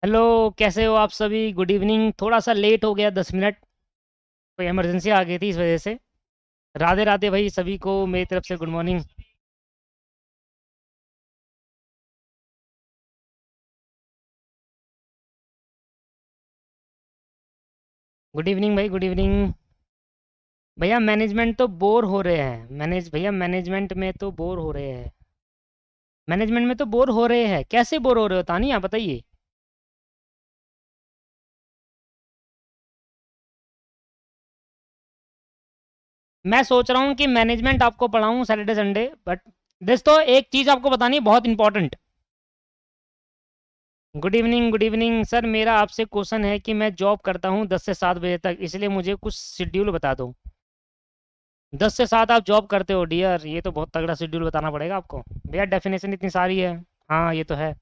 Hello, कैसे हो आप सभी? Good evening. थोड़ा सा लेट हो गया, 10 मिनट। कोई इमरजेंसी आ गई थी, इस वजह से। राधे राधे भाई, सभी को मेरी तरफ से गुड मॉर्निंग। गुड इवनिंग भाई, गुड इवनिंग। भैया मैनेजमेंट तो बोर हो रहे हैं। भैया मैनेजमेंट में तो बोर हो रहे हैं। मैनेजमेंट में तो बोर हो रहे हैं। कैसे बोर हो रहे हो तानी, आप बताइए। मैं सोच रहा हूँ कि मैनेजमेंट आपको पढ़ाऊँ सैटरडे संडे, बट दोस्तों एक चीज़ आपको बतानी है, बहुत important. Good evening, good evening sir. मेरा आपसे क्वेश्चन है कि मैं जॉब करता हूँ 10 से 7 बजे तक, इसलिए मुझे कुछ शेड्यूल बता दो। 10 से 7 आप जॉब करते हो डियर? ये तो बहुत तगड़ा शेड्यूल बताना पड़ेगा आपको। भैया डेफिनेशन इतनी सारी है। हाँ, ये तो है।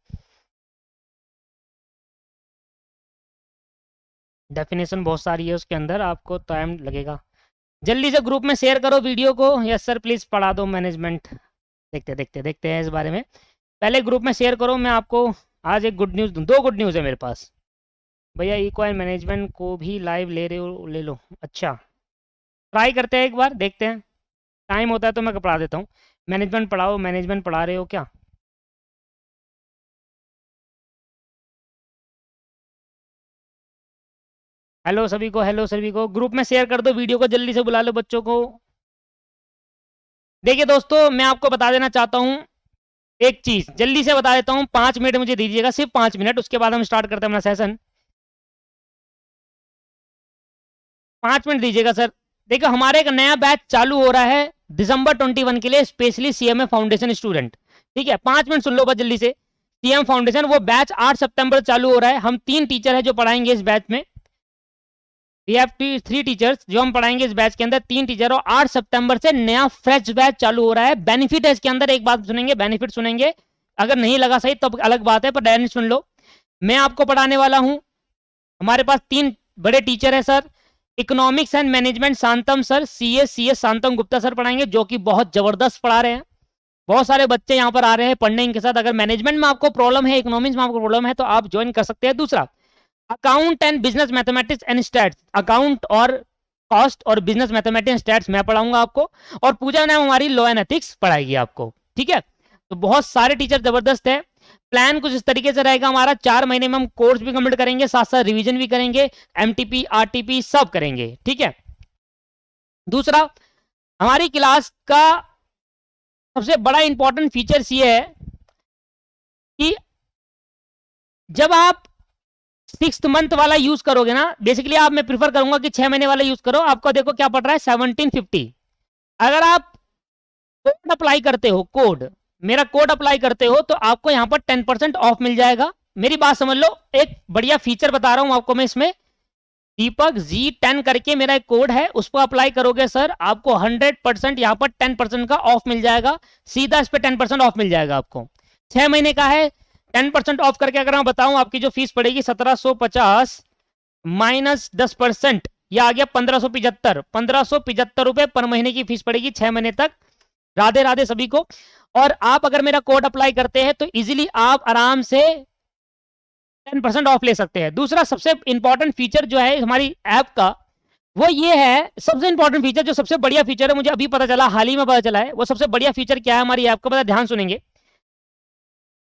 डेफिनेशन बहुत सारी है, उसके अंदर आपको टाइम लगेगा। जल्दी से ग्रुप में शेयर करो वीडियो को। यस सर, प्लीज़ पढ़ा दो मैनेजमेंट। देखते देखते देखते हैं इस बारे में। पहले ग्रुप में शेयर करो। मैं आपको आज एक गुड न्यूज़ दूँ। दो गुड न्यूज़ है मेरे पास। भैया इक्वाइन मैनेजमेंट को भी लाइव ले रहे हो? ले लो। अच्छा, ट्राई करते हैं एक बार, देखते हैं। टाइम होता है तो मैं पढ़ा देता हूँ। मैनेजमेंट पढ़ाओ। मैनेजमेंट पढ़ा रहे हो क्या? हेलो सभी को, हेलो सभी को। ग्रुप में शेयर कर दो वीडियो को, जल्दी से बुला लो बच्चों को। देखिए दोस्तों, मैं आपको बता देना चाहता हूँ एक चीज, जल्दी से बता देता हूँ। 5 मिनट मुझे दीजिएगा, सिर्फ 5 मिनट, उसके बाद हम स्टार्ट करते हैं अपना सेशन। 5 मिनट दीजिएगा सर। देखो, हमारे एक नया बैच चालू हो रहा है December 21 के लिए, स्पेशली सीएमए फाउंडेशन स्टूडेंट। ठीक है, 5 मिनट सुन लो बस जल्दी से। सीएम फाउंडेशन वो बैच 8 सितंबर चालू हो रहा है। हम 3 टीचर है जो पढ़ाएंगे इस बैच में। वी हैव 3 टीचर्स जो हम पढ़ाएंगे इस बैच के अंदर, 3 टीचर। और 8 सितंबर से नया फ्रेश बैच चालू हो रहा है। बेनिफिट है इसके अंदर, एक बात सुनेंगे, बेनिफिट सुनेंगे। अगर नहीं लगा सही तो अलग बात है, पर डायरेक्ट सुन लो। मैं आपको पढ़ाने वाला हूं। हमारे पास 3 बड़े टीचर है sir. Economics and management Shantam sir, C S Shantam Gupta sir पढ़ाएंगे, जो कि बहुत जबरदस्त पढ़ा रहे हैं। बहुत सारे बच्चे यहाँ पर आ रहे हैं पढ़ने इनके साथ। अगर मैनेजमेंट में आपको प्रॉब्लम है, इकोनॉमिक्स में आपको प्रॉब्लम है, तो आप ज्वाइन कर सकते हैं। दूसरा, account and business mathematics and stats, account और कॉस्ट और बिजनेस मैथमेटिक्स स्टैट्स मैं पढ़ाऊंगा आपको। और पूजा मैम हमारी लॉ एंड एथिक्स पढ़ाएगी आपको। ठीक है, तो बहुत सारे टीचर जबरदस्त है। प्लान कुछ इस तरीके से रहेगा हमारा। 4 महीने में हम कोर्स भी कंप्लीट करेंगे, साथ साथ रिवीजन भी करेंगे, एमटीपी आरटीपी सब करेंगे। ठीक है। दूसरा, हमारी क्लास का सबसे बड़ा इंपॉर्टेंट फीचर्स ये है कि जब आप 6th मंथ वाला यूज करोगे ना, बेसिकली आप, मैं प्रीफर करूंगा कि 6 महीने वाला यूज करो। आपको देखो क्या पड़ रहा है, 1750। अगर आप कोड अप्लाई करते हो, कोड, मेरा कोड अप्लाई करते हो, तो आपको यहाँ पर 10% ऑफ मिल जाएगा। मेरी बात समझ लो, एक बढ़िया फीचर बता रहा हूं आपको मैं इसमें। दीपक G10 करके मेरा एक कोड है, उस पर अप्लाई करोगे सर, आपको 100% यहाँ पर 10% का ऑफ मिल जाएगा। सीधा इस पर 10% ऑफ मिल जाएगा आपको। 6 महीने का है। 10% ऑफ करके अगर मैं बताऊं, आपकी जो फीस पड़ेगी 1750 माइनस 10%, यह आ गया 1575। 1575 रुपए पर महीने की फीस पड़ेगी 6 महीने तक। राधे राधे सभी को। और आप अगर मेरा कोड अप्लाई करते हैं तो इजीली आप आराम से 10% ऑफ ले सकते हैं। दूसरा सबसे इंपॉर्टेंट फीचर जो है हमारी ऐप का, वो ये है, सबसे इंपॉर्टेंट फीचर, जो सबसे बढ़िया फीचर है, मुझे अभी पता चला, हाल ही में पता चला है, वो सबसे बढ़िया फीचर क्या है हमारी ऐप का, पता, ध्यान सुनेंगे।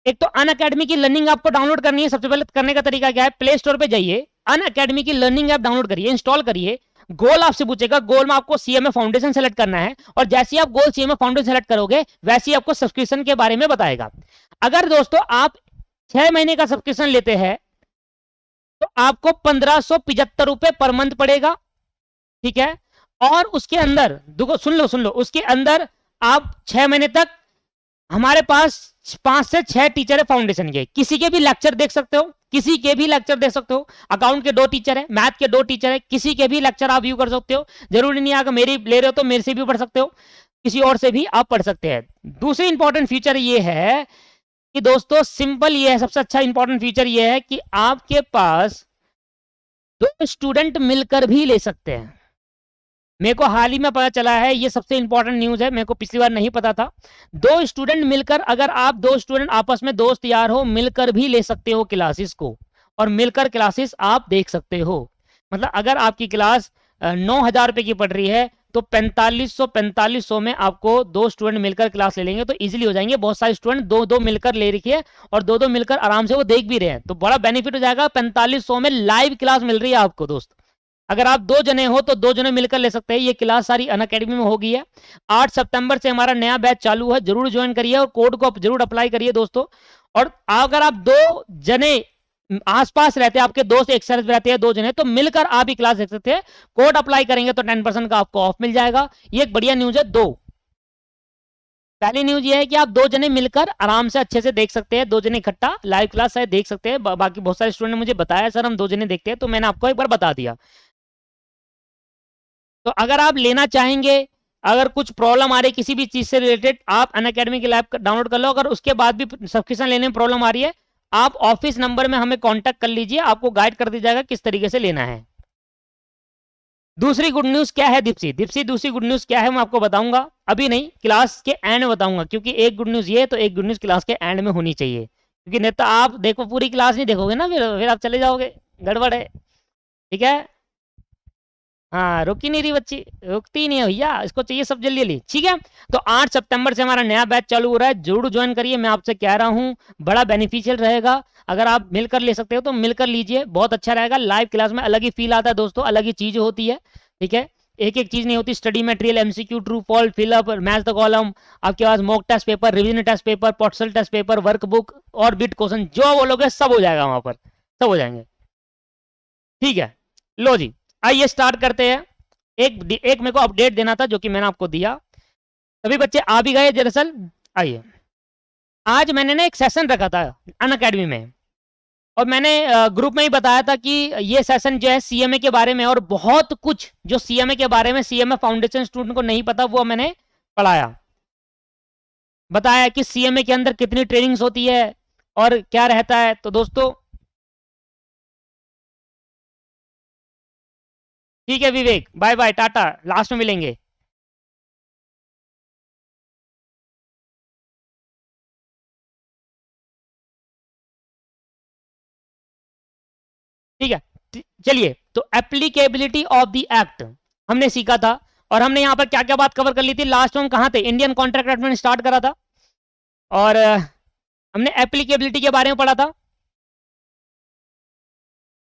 एक तो अन अकेडमी की लर्निंग आपको डाउनलोड करनी है। सबसे पहले करने का तरीका क्या है, प्ले स्टोर पे जाइए, अन अकेडमी की लर्निंग ऐप डाउनलोड करिए, इंस्टॉल करिए। गोल आपसे पूछेगा, गोल में आपको सीएमए फाउंडेशन सेलेक्ट करना है, और जैसे ही आप गोल सीएमए फाउंडेशन सेलेक्ट करोगे, वैसे ही आपको सब्सक्रिप्शन के बारे में बताएगा। अगर दोस्तों आप 6 महीने का सब्सक्रिप्शन लेते हैं तो आपको 1575 रुपए पर मंथ पड़ेगा। ठीक है। और उसके अंदर देखो, सुन लो, उसके अंदर आप 6 महीने तक हमारे पास 5 से 6 टीचर है फाउंडेशन के, किसी के भी लेक्चर देख सकते हो, किसी के भी लेक्चर देख सकते हो। अकाउंट के 2 टीचर है, मैथ के 2 टीचर है, किसी के भी लेक्चर आप व्यू कर सकते हो। जरूरी नहीं है अगर मेरी ले रहे हो तो मेरे से भी पढ़ सकते हो, किसी और से भी आप पढ़ सकते हैं। दूसरी इंपॉर्टेंट फीचर ये है कि दोस्तों, सिंपल ये है, सबसे अच्छा इंपॉर्टेंट फीचर ये है कि आपके पास 2 स्टूडेंट मिलकर भी ले सकते हैं। मेरे को हाल ही में पता चला है, ये सबसे इंपॉर्टेंट न्यूज है, मेरे को पिछली बार नहीं पता था। 2 स्टूडेंट मिलकर, अगर आप 2 स्टूडेंट आपस में दोस्त यार हो, मिलकर भी ले सकते हो क्लासेस को। और मिलकर क्लासेस आप देख सकते हो। मतलब अगर आपकी क्लास 9,000 रुपए की पड़ रही है तो 4500 में आपको 2 स्टूडेंट मिलकर क्लास ले लेंगे तो इजीली हो जाएंगे। बहुत सारे स्टूडेंट दो मिलकर ले रखी है और दो मिलकर आराम से वो देख भी रहे हैं, तो बड़ा बेनिफिट हो जाएगा। 4500 में लाइव क्लास मिल रही है आपको दोस्त। अगर आप 2 जने हो तो 2 जने मिलकर ले सकते हैं। ये क्लास सारी अनअकैडमी में होगी है। 8 सितंबर से हमारा नया बैच चालू है, जरूर ज्वाइन करिए और कोड को जरूर अप्लाई करिए दोस्तों। और अगर आप 2 जने आसपास रहते हैं, आपके दोस्त एक साथ रहते हैं 2 जने, तो मिलकर आप ही क्लास देख सकते हैं। कोड अप्लाई करेंगे तो 10% का आपको ऑफ मिल जाएगा। ये एक बढ़िया न्यूज है। पहली न्यूज ये है कि आप 2 जने मिलकर आराम से अच्छे से देख सकते हैं। 2 जने इकट्ठा लाइव क्लास शायद देख सकते हैं। बाकी बहुत सारे स्टूडेंट ने मुझे बताया सर हम 2 जने देखते हैं, तो मैंने आपको एक बार बता दिया। तो अगर आप लेना चाहेंगे, अगर कुछ प्रॉब्लम आ रही है किसी भी चीज से रिलेटेड, आप अनअकैडमी की ऐप डाउनलोड कर लो। अगर उसके बाद भी सब्सक्रिप्शन लेने में प्रॉब्लम आ रही है, आप ऑफिस नंबर में हमें कांटेक्ट कर लीजिए, आपको गाइड कर दिया जाएगा किस तरीके से लेना है। दूसरी गुड न्यूज क्या है दीप्सी दूसरी गुड न्यूज क्या है मैं आपको बताऊंगा, अभी नहीं, क्लास के एंड में बताऊंगा। क्योंकि एक गुड न्यूज ये, तो एक गुड न्यूज क्लास के एंड में होनी चाहिए। क्योंकि नहीं तो आप देखो पूरी क्लास नहीं देखोगे ना, फिर आप चले जाओगे, गड़बड़ है। ठीक है, हाँ रुकी नहीं रही बच्ची, रुकती नहीं है भैया, इसको चाहिए सब जल्दी जल्दी। ठीक है, तो 8 सितंबर से हमारा नया बैच चालू हो रहा है, जरूर ज्वाइन करिए। मैं आपसे कह रहा हूँ बड़ा बेनिफिशियल रहेगा। अगर आप मिलकर ले सकते हो तो मिलकर लीजिए, बहुत अच्छा रहेगा। लाइव क्लास में अलग ही फील आता है दोस्तों, अलग ही चीज होती है। ठीक है, एक एक चीज नहीं होती, study material, MCQ, true false, fill up, match the column, आपके पास mock test paper, revision test paper, portal test paper, workbook और बिट क्वेश्चन, जो बोलोगे सब हो जाएगा वहां पर, सब हो जाएंगे। ठीक है, लो जी आइए स्टार्ट करते हैं। एक मेरे को अपडेट देना था जो कि मैंने आपको दिया। सभी बच्चे आ भी गए दरअसल। आइए, आज मैंने ना एक सेशन रखा था अनअकैडमी में, और मैंने ग्रुप में ही बताया था कि ये सेशन जो है सीएमए के बारे में, और बहुत कुछ जो सीएमए के बारे में, सीएमए फाउंडेशन स्टूडेंट को नहीं पता, वो मैंने पढ़ाया, बताया कि सीएमए के अंदर कितनी ट्रेनिंग्स होती है और क्या रहता है। तो दोस्तों ठीक है विवेक, बाय बाय, टाटा, लास्ट में मिलेंगे। ठीक है, चलिए, तो एप्लीकेबिलिटी ऑफ द एक्ट हमने सीखा था, और हमने यहां पर क्या क्या बात कवर कर ली थी। लास्ट में हम कहां थे, इंडियन कॉन्ट्रैक्ट एक्ट में स्टार्ट करा था, और हमने एप्लीकेबिलिटी के बारे में पढ़ा था।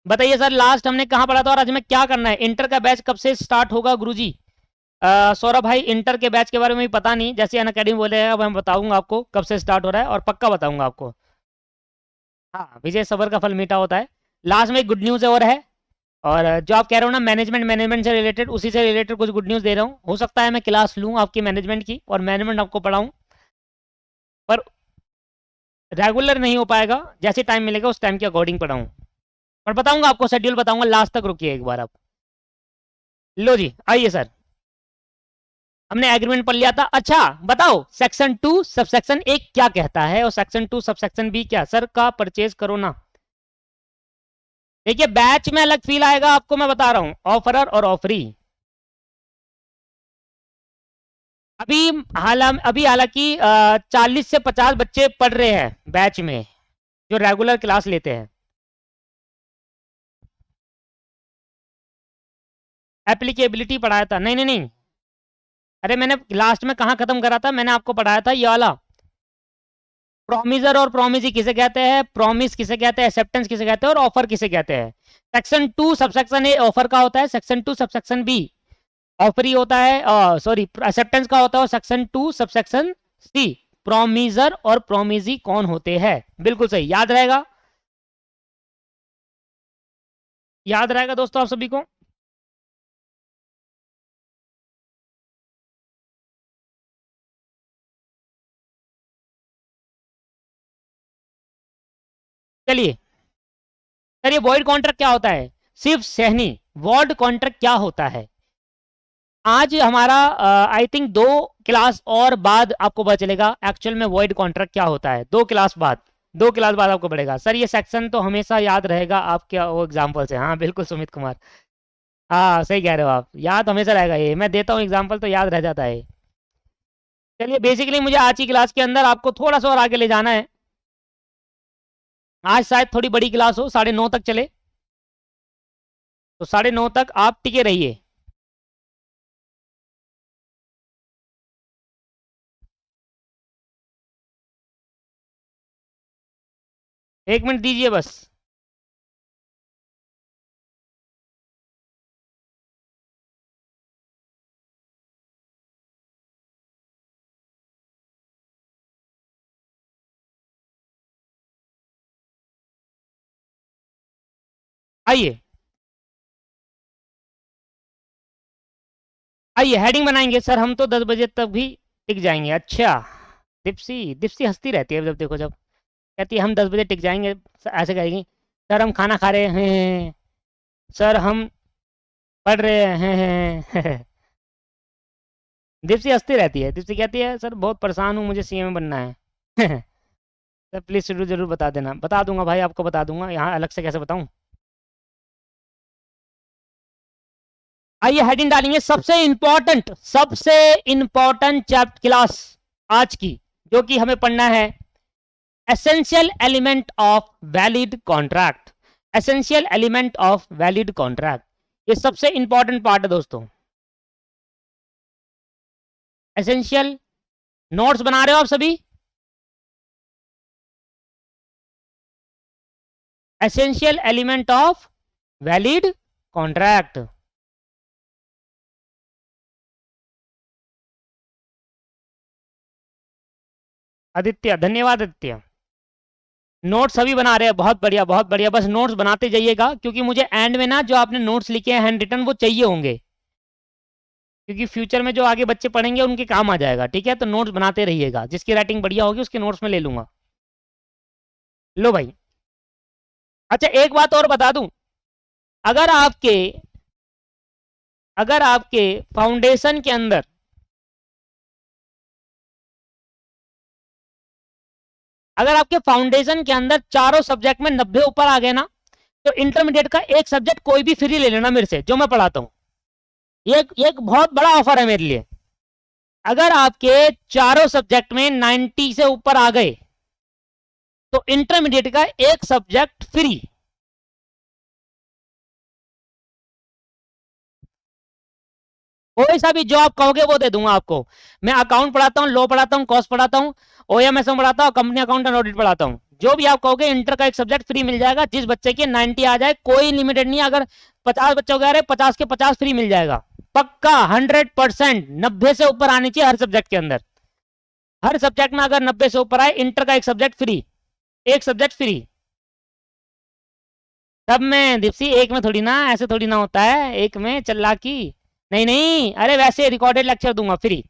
बताइए सर लास्ट हमने कहां पढ़ा था और आज हमें क्या करना है। इंटर का बैच कब से स्टार्ट होगा गुरुजी? सौरभ भाई, इंटर के बैच के बारे में भी पता नहीं, जैसे अनअकैडमी बोले हैं, अब मैं बताऊंगा आपको कब से स्टार्ट हो रहा है, और पक्का बताऊंगा आपको। हाँ, विजय सबर का फल मीठा होता है। लास्ट में एक गुड न्यूज और है, और जो आप कह रहे हो ना मैनेजमेंट से रिलेटेड, उसी से रिलेटेड कुछ गुड न्यूज दे रहा हूँ। हो सकता है मैं क्लास लूँ आपकी मैनेजमेंट की और मैनेजमेंट आपको पढ़ाऊँ, पर रेगुलर नहीं हो पाएगा, जैसे टाइम मिलेगा उस टाइम के अकॉर्डिंग पढ़ाऊँ, और बताऊंगा आपको, शेड्यूल बताऊंगा। लास्ट तक रुकिए एक बार आप। लो जी आइए सर, हमने एग्रीमेंट पढ़ लिया था। अच्छा बताओ, सेक्शन 2 सबसेक्शन 1 क्या कहता है, और सेक्शन 2 सबसेक्शन बी क्या? सर का परचेज करो ना। देखिए बैच में अलग फील आएगा आपको, मैं बता रहा हूं, ऑफरर और ऑफरी। अभी हालांकि 40 से 50 बच्चे पढ़ रहे हैं बैच में, जो रेगुलर क्लास लेते हैं। एप्लीकेबिलिटी पढ़ाया था? नहीं नहीं नहीं, अरे मैंने लास्ट में कहा खत्म करा था, मैंने आपको पढ़ाया था ये वाला, प्रोमिजर और प्रोमिजी किसे कहते हैं, प्रोमिस किसे कहते हैं, एक्सेप्टेंस किसे कहते हैं, और ऑफर किसे कहते हैं। सेक्शन 2 सबसेक्शन ए ऑफर का होता है, सेक्शन 2 सबसेक्शन बी ऑफरी होता है, सॉरी एक्सेप्टेंस का होता है, और सेक्शन 2 सबसेक्शन सी प्रोमिजर और प्रोमिजी कौन होते हैं। बिल्कुल सही, याद रहेगा, याद रहेगा दोस्तों आप सभी को। चलिए सर, ये वॉइड कॉन्ट्रैक्ट क्या होता है? सिर्फ सहनी, वॉइड कॉन्ट्रैक्ट क्या होता है? आज हमारा आई थिंक 2 क्लास और बाद आपको पता चलेगा एक्चुअल में वॉइड कॉन्ट्रैक्ट क्या होता है। 2 क्लास बाद, 2 क्लास बाद आपको पड़ेगा। सर ये सेक्शन तो हमेशा याद रहेगा आपके वो एग्जाम्पल से। हाँ बिल्कुल सुमित कुमार, हाँ सही कह रहे हो आप, याद हमेशा रहेगा, ये मैं देता हूँ एग्जाम्पल तो याद रह जाता है। चलिए बेसिकली मुझे आज की क्लास के अंदर आपको थोड़ा सा और आगे ले जाना है। आज शायद थोड़ी बड़ी क्लास हो, 9:30 तक चले, तो 9:30 तक आप टिके रहिए। एक मिनट दीजिए बस। आइए आइए हेडिंग बनाएंगे सर, हम तो 10 बजे तक भी टिक जाएंगे। अच्छा, दीप्सी दीप्सी हंसती रहती है जब देखो, जब कहती है हम 10 बजे टिक जाएंगे, ऐसे कहेगी सर हम खाना खा रहे हैं, सर हम पढ़ रहे हैं। दीप्सी हंसती रहती है। दीप्सी कहती है सर बहुत परेशान हूँ, मुझे सीएम बनना है। सर प्लीज़ शेड्यूल जरूर बता देना। बता दूंगा भाई, आपको बता दूंगा, यहाँ अलग से कैसे बताऊँ। आइए हेडिंग डालेंगे, सबसे इंपॉर्टेंट चैप्टर क्लास आज की, जो कि हमें पढ़ना है essential element of valid contract. Essential element of valid contract, ये सबसे इंपॉर्टेंट पार्ट है दोस्तों। एसेंशियल नोट्स बना रहे हो आप सभी? Essential element of valid contract. Aditya, धन्यवाद आदित्य। नोट्स सभी बना रहे हैं, बहुत बढ़िया बहुत बढ़िया। बस नोट्स बनाते जाइएगा, क्योंकि मुझे एंड में ना जो आपने नोट्स लिखे हैं हैंड रिटन, वो चाहिए होंगे, क्योंकि फ्यूचर में जो आगे बच्चे पढ़ेंगे उनके काम आ जाएगा। ठीक है, तो नोट्स बनाते रहिएगा, जिसकी राइटिंग बढ़िया होगी उसके नोट्स में ले लूंगा। लो भाई, अच्छा एक बात और बता दूं, अगर आपके फाउंडेशन के अंदर चारों सब्जेक्ट में 90 ऊपर आ गए ना, तो इंटरमीडिएट का एक सब्जेक्ट कोई भी फ्री ले लेना मेरे से, जो मैं पढ़ाता हूं। ये एक बहुत बड़ा ऑफर है मेरे लिए। अगर आपके चारों सब्जेक्ट में 90 से ऊपर आ गए, तो इंटरमीडिएट का एक सब्जेक्ट फ्री। कोई सा भी जो आप कहोगे वो दे दूंगा आपको। मैं अकाउंट पढ़ाता हूँ, लॉ पढ़ाता हूँ, कॉस्ट पढ़ाता हूँ, ओएमएसएम पढ़ाता हूँ, कंपनी अकाउंट एंड ऑडिट पढ़ाता हूँ। जो भी आप कहोगे इंटर का एक सब्जेक्ट फ्री मिल जाएगा। जिस बच्चे के 90 आ जाए, कोई लिमिटेड नहीं। अगर 50 बच्चे हो गए, 50 के 50 फ्री मिल जाएगा पक्का, 100%। 90 से ऊपर आनी चाहिए हर सब्जेक्ट के अंदर। हर सब्जेक्ट में अगर 90 से ऊपर आए, इंटर का एक सब्जेक्ट फ्री, एक सब्जेक्ट फ्री। सब में दीप्सी, एक में थोड़ी ना, ऐसे थोड़ी ना होता है एक में चालाकी। नहीं नहीं, अरे वैसे रिकॉर्डेड लेक्चर दूंगा फ्री।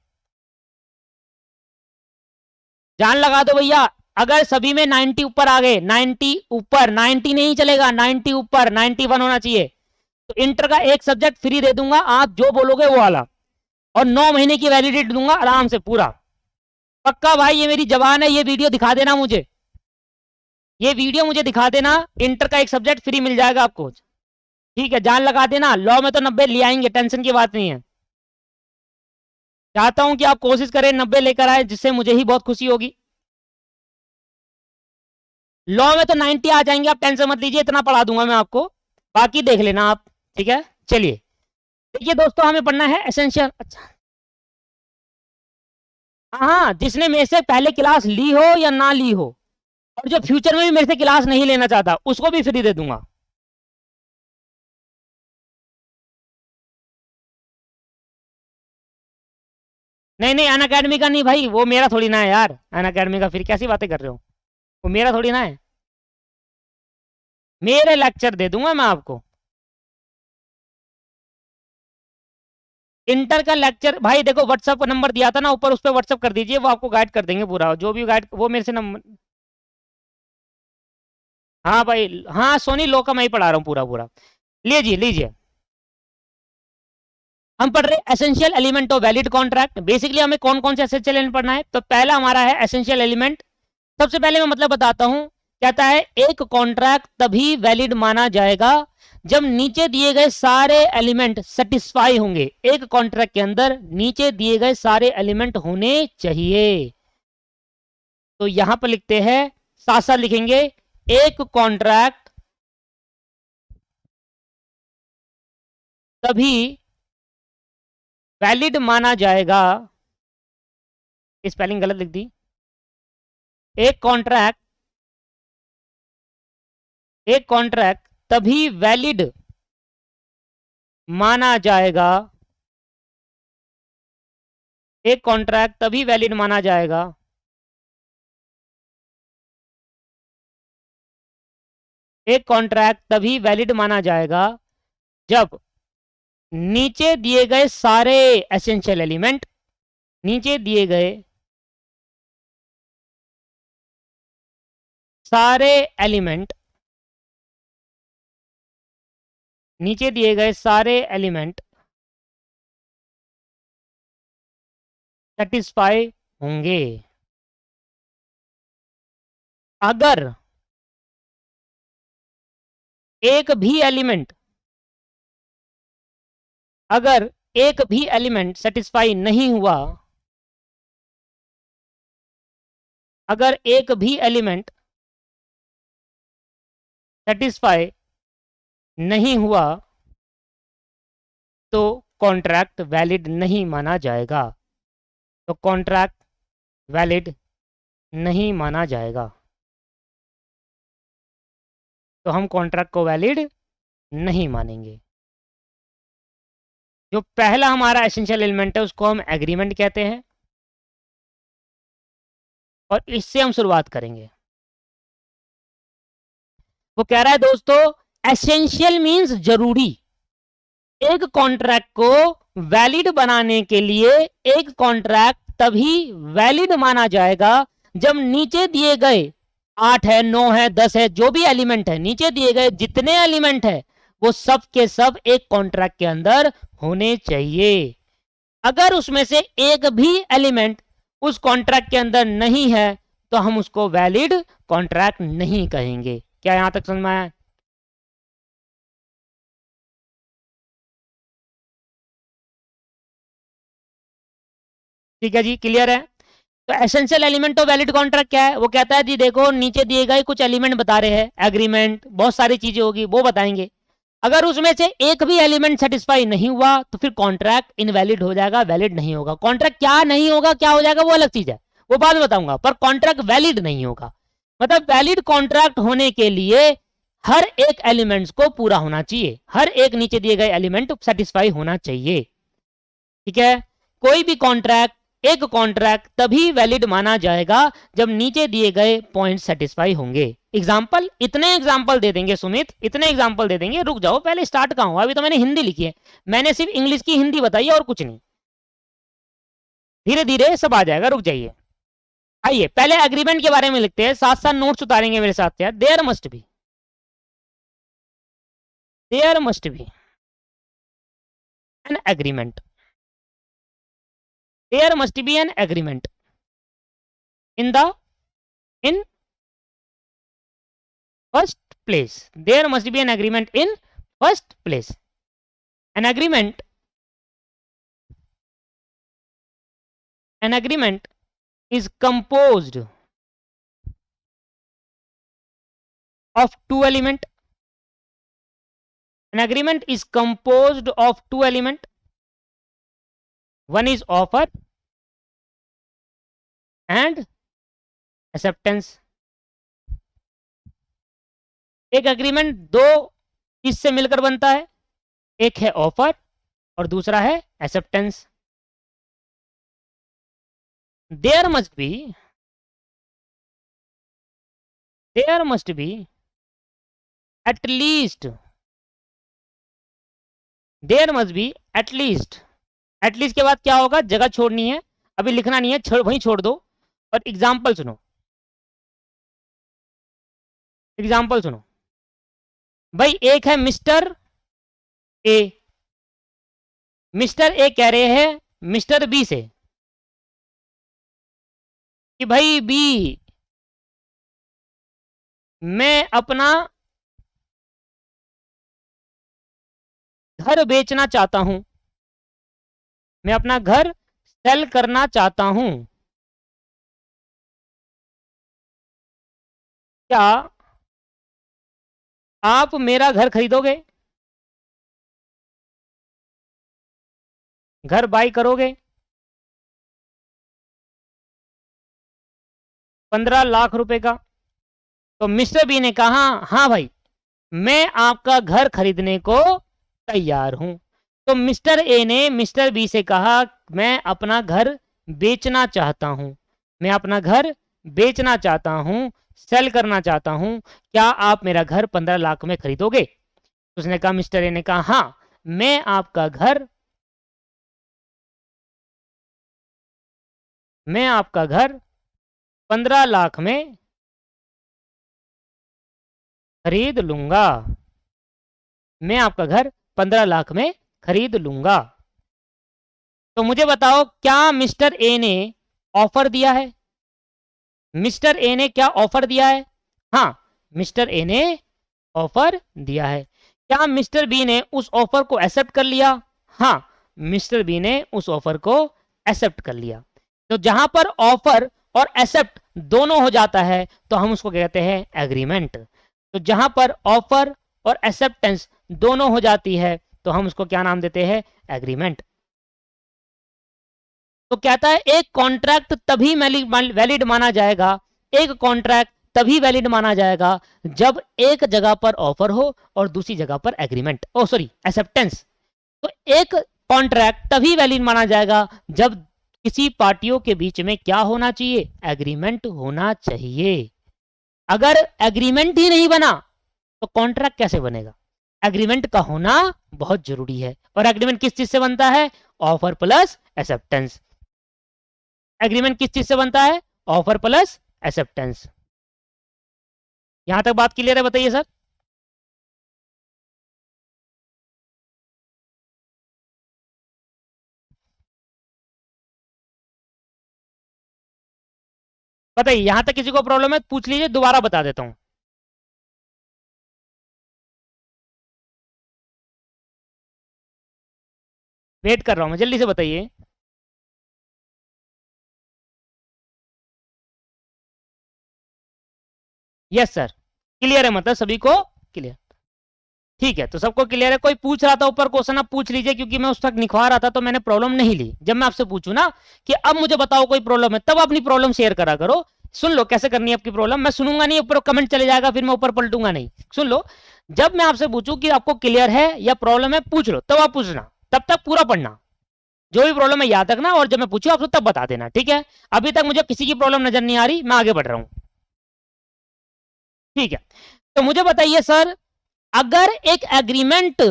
जान लगा दो भैया, अगर सभी में 90 ऊपर आ गए, 90 ऊपर, 90 नहीं चलेगा, 90 ऊपर, 91 होना चाहिए, तो इंटर का एक सब्जेक्ट फ्री दे दूंगा। आप जो बोलोगे वो वाला, और 9 महीने की वैलिडिटी दूंगा आराम से पूरा, पक्का भाई। ये मेरी जबान है, ये वीडियो दिखा देना मुझे, ये वीडियो मुझे दिखा देना। इंटर का एक सब्जेक्ट फ्री मिल जाएगा आपको, ठीक है? जान लगा देना। लॉ में तो 90 ले आएंगे, टेंशन की बात नहीं है। चाहता हूं कि आप कोशिश करें 90 लेकर आए, जिससे मुझे ही बहुत खुशी होगी। लॉ में तो 90 आ जाएंगे, आप टेंशन मत लीजिए, इतना पढ़ा दूंगा मैं आपको, बाकी देख लेना आप, ठीक है? चलिए देखिए दोस्तों, हमें पढ़ना है एसेंशियल। अच्छा हाँ, जिसने मेरे से पहले क्लास ली हो या ना ली हो, और जो फ्यूचर में भी मेरे से क्लास नहीं लेना चाहता, उसको भी फ्री दे दूंगा। नहीं नहीं, अन अकेडमी का नहीं भाई, वो मेरा थोड़ी ना है यार। अन अकेडमी का फिर कैसी बातें कर रहे हो, वो मेरा थोड़ी ना है। मेरे लेक्चर दे दूंगा मैं आपको। इंटर का लेक्चर भाई देखो, व्हाट्सएप का नंबर दिया था ना ऊपर, उस पर व्हाट्सएप कर दीजिए, वो आपको गाइड कर देंगे पूरा, जो भी गाइड, वो मेरे से नंबर। हाँ भाई, हाँ सोनी लो का मैं ही पढ़ा रहा हूँ पूरा पूरा। लीजिए लीजिए, हम पढ़ रहे essential element of valid contract. Basically हमें कौन कौन से एसेंशियल एलिमेंट पढ़ना है, तो पहला हमारा है एसेंशियल एलिमेंट। सबसे पहले मैं मतलब बताता हूं, कहता है एक कॉन्ट्रैक्ट तभी वैलिड माना जाएगा जब नीचे दिए गए सारे एलिमेंट सेटिस्फाई होंगे। एक कॉन्ट्रैक्ट के अंदर नीचे दिए गए सारे एलिमेंट होने चाहिए। तो यहां पर लिखते हैं, साथ साथ लिखेंगे एक कॉन्ट्रैक्ट तभी वैलिड माना जाएगा, स्पेलिंग गलत लिख दी, एक कॉन्ट्रैक्ट तभी वैलिड माना जाएगा, एक कॉन्ट्रैक्ट तभी वैलिड माना जाएगा एक कॉन्ट्रैक्ट तभी वैलिड माना जाएगा जब नीचे दिए गए सारे एसेंशियल एलिमेंट, नीचे दिए गए सारे एलिमेंट, नीचे दिए गए सारे एलिमेंट सेटिस्फाई होंगे। अगर एक भी एलिमेंट सेटिस्फाई नहीं हुआ, अगर एक भी एलिमेंट सेटिस्फाई नहीं हुआ तो कॉन्ट्रैक्ट वैलिड नहीं माना जाएगा, तो कॉन्ट्रैक्ट वैलिड नहीं माना जाएगा, तो हम कॉन्ट्रैक्ट को वैलिड नहीं मानेंगे। जो पहला हमारा एसेंशियल एलिमेंट है उसको हम एग्रीमेंट कहते हैं और इससे हम शुरुआत करेंगे। वो कह रहा है दोस्तों एसेंशियल मींस जरूरी। एक कॉन्ट्रैक्ट को वैलिड बनाने के लिए एक कॉन्ट्रैक्ट तभी वैलिड माना जाएगा जब नीचे दिए गए 8 है, 9 है, 10 है, जो भी एलिमेंट है, नीचे दिए गए जितने एलिमेंट है वो सब के सब एक कॉन्ट्रैक्ट के अंदर होने चाहिए। अगर उसमें से एक भी एलिमेंट उस कॉन्ट्रैक्ट के अंदर नहीं है तो हम उसको वैलिड कॉन्ट्रैक्ट नहीं कहेंगे। क्या यहां तक समझ में आया? ठीक है जी, क्लियर है। तो essential element of valid contract क्या है? वो कहता है जी देखो नीचे दिए गए कुछ एलिमेंट बता रहे हैं, एग्रीमेंट, बहुत सारी चीजें होगी वो बताएंगे। अगर उसमें से एक भी एलिमेंट सेटिस्फाई नहीं हुआ तो फिर कॉन्ट्रैक्ट इनवैलिड हो जाएगा, वैलिड नहीं होगा। कॉन्ट्रैक्ट क्या नहीं होगा, क्या हो जाएगा वो अलग चीज है, वो बाद में बताऊंगा, पर कॉन्ट्रैक्ट वैलिड नहीं होगा। मतलब वैलिड कॉन्ट्रैक्ट होने के लिए हर एक एलिमेंट्स को पूरा होना चाहिए, हर एक नीचे दिए गए एलिमेंट सेटिस्फाई होना चाहिए। ठीक है, कोई भी कॉन्ट्रैक्ट, एक कॉन्ट्रैक्ट तभी वैलिड माना जाएगा जब नीचे दिए गए पॉइंट सेटिस्फाई होंगे। एग्जाम्पल, इतने एग्जाम्पल दे देंगे सुमित, इतने एग्जाम्पल दे देंगे। रुक जाओ, पहले स्टार्ट कहाँ हुआ? अभी तो मैंने हिंदी लिखी है, मैंने सिर्फ इंग्लिश की हिंदी बताई है और कुछ नहीं। धीरे धीरे सब आ जाएगा, रुक जाइए। आइए पहले एग्रीमेंट के बारे में लिखते हैं, साथ साथ नोट्स उतारेंगे मेरे साथ यार। There must be an agreement, there must be an agreement in first place. There must be an agreement in first place. An agreement is composed of two elements. An agreement is composed of two elements. One is offer and acceptance. एक agreement दो चीज से मिलकर बनता है, एक है offer और दूसरा है acceptance. There must be at least at least के बाद क्या होगा? जगह छोड़नी है, अभी लिखना नहीं है, वहीं छोड़ दो। और एग्जाम्पल सुनो, भाई एक है मिस्टर ए कह रहे हैं मिस्टर बी से कि भाई बी, मैं अपना घर बेचना चाहता हूं, मैं अपना घर सेल करना चाहता हूं, क्या आप मेरा घर खरीदोगे, घर बाई करोगे 15 लाख रुपए का। तो मिस्टर बी ने कहा हाँ भाई मैं आपका घर खरीदने को तैयार हूं। तो मिस्टर ए ने मिस्टर बी से कहा मैं अपना घर बेचना चाहता हूं, मैं अपना घर बेचना चाहता हूं, सेल करना चाहता हूं, क्या आप मेरा घर 15 लाख में खरीदोगे? उसने कहा, मिस्टर ए ने कहा हाँ मैं आपका घर 15 लाख में खरीद लूंगा, मैं आपका घर 15 लाख में खरीद लूंगा। तो मुझे बताओ क्या मिस्टर ए ने ऑफर दिया है? मिस्टर ए ने क्या ऑफर दिया है? हाँ मिस्टर ए ने ऑफर दिया है। क्या मिस्टर बी ने उस ऑफर को एक्सेप्ट कर लिया? हाँ मिस्टर बी ने उस ऑफर को एक्सेप्ट कर लिया। तो जहां पर ऑफर और एक्सेप्ट दोनों हो जाता है तो हम उसको कहते हैं एग्रीमेंट। तो जहां पर ऑफर और एक्सेप्टेंस दोनों हो जाती है तो हम उसको क्या नाम देते हैं? एग्रीमेंट। तो कहता है एक कॉन्ट्रैक्ट तभी वैलिड माना जाएगा, एक कॉन्ट्रैक्ट तभी वैलिड माना जाएगा जब एक जगह पर ऑफर हो और दूसरी जगह पर एग्रीमेंट, ओ सॉरी एक्सेप्टेंस। तो एक कॉन्ट्रैक्ट तभी वैलिड माना जाएगा जब किसी पार्टियों के बीच में क्या होना चाहिए? एग्रीमेंट होना चाहिए। अगर एग्रीमेंट ही नहीं बना तो कॉन्ट्रैक्ट कैसे बनेगा? एग्रीमेंट का होना बहुत जरूरी है। और एग्रीमेंट किस चीज से बनता है? Offer plus acceptance. एग्रीमेंट किस चीज से बनता है? Offer plus acceptance. यहां तक बात क्लियर है? बताइए सर। बताइए यहां तक किसी को प्रॉब्लम है पूछ लीजिए, दोबारा बता देता हूं। वेट कर रहा हूं मैं, जल्दी से बताइए। यस सर, क्लियर है मतलब सभी को क्लियर? ठीक है, तो सबको क्लियर है। कोई पूछ रहा था ऊपर क्वेश्चन, आप पूछ लीजिए, क्योंकि मैं उस तक निखवा रहा था तो मैंने प्रॉब्लम नहीं ली। जब मैं आपसे पूछूं ना कि अब मुझे बताओ कोई प्रॉब्लम है, तब अपनी प्रॉब्लम शेयर करा करो। सुन लो कैसे करनी है आपकी प्रॉब्लम। मैं सुनूंगा नहीं, ऊपर कमेंट चले जाएगा, फिर मैं ऊपर पलटूंगा नहीं। सुन लो, जब मैं आपसे पूछूं कि आपको क्लियर है या प्रॉब्लम है, पूछ लो, तब आप पूछना, तब तक पूरा पढ़ना, जो भी प्रॉब्लम है याद रखना, और जब मैं पूछूं आपको तब बता देना, ठीक है? अभी तक मुझे किसी की प्रॉब्लम नजर नहीं आ रही, मैं आगे बढ़ रहा हूं, ठीक है? तो मुझे बताइए सर, अगर एक एग्रीमेंट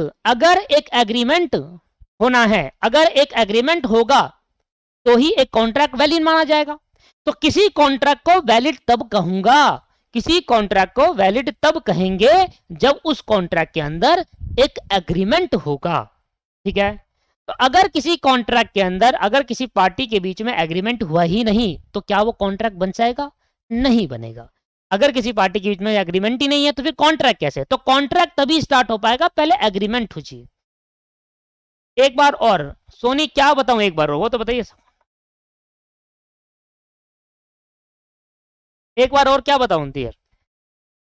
होना है, अगर एक एग्रीमेंट होगा तो ही एक कॉन्ट्रैक्ट वैलिड माना जाएगा। तो किसी कॉन्ट्रैक्ट को वैलिड तब कहूंगा, किसी कॉन्ट्रैक्ट को वैलिड तब कहेंगे जब उस कॉन्ट्रैक्ट के अंदर एक एग्रीमेंट होगा, ठीक है? तो अगर किसी कॉन्ट्रैक्ट के अंदर, अगर किसी पार्टी के बीच में एग्रीमेंट हुआ ही नहीं तो क्या वो कॉन्ट्रैक्ट बन जाएगा? नहीं बनेगा। अगर किसी पार्टी के बीच में एग्रीमेंट ही नहीं है तो फिर कॉन्ट्रैक्ट कैसे? तो कॉन्ट्रैक्ट तभी स्टार्ट हो पाएगा, पहले एग्रीमेंट हो चाहिए। एक बार और सोनी क्या बताऊं, एक बार और वो तो बताइए, एक बार और क्या बताऊं dear?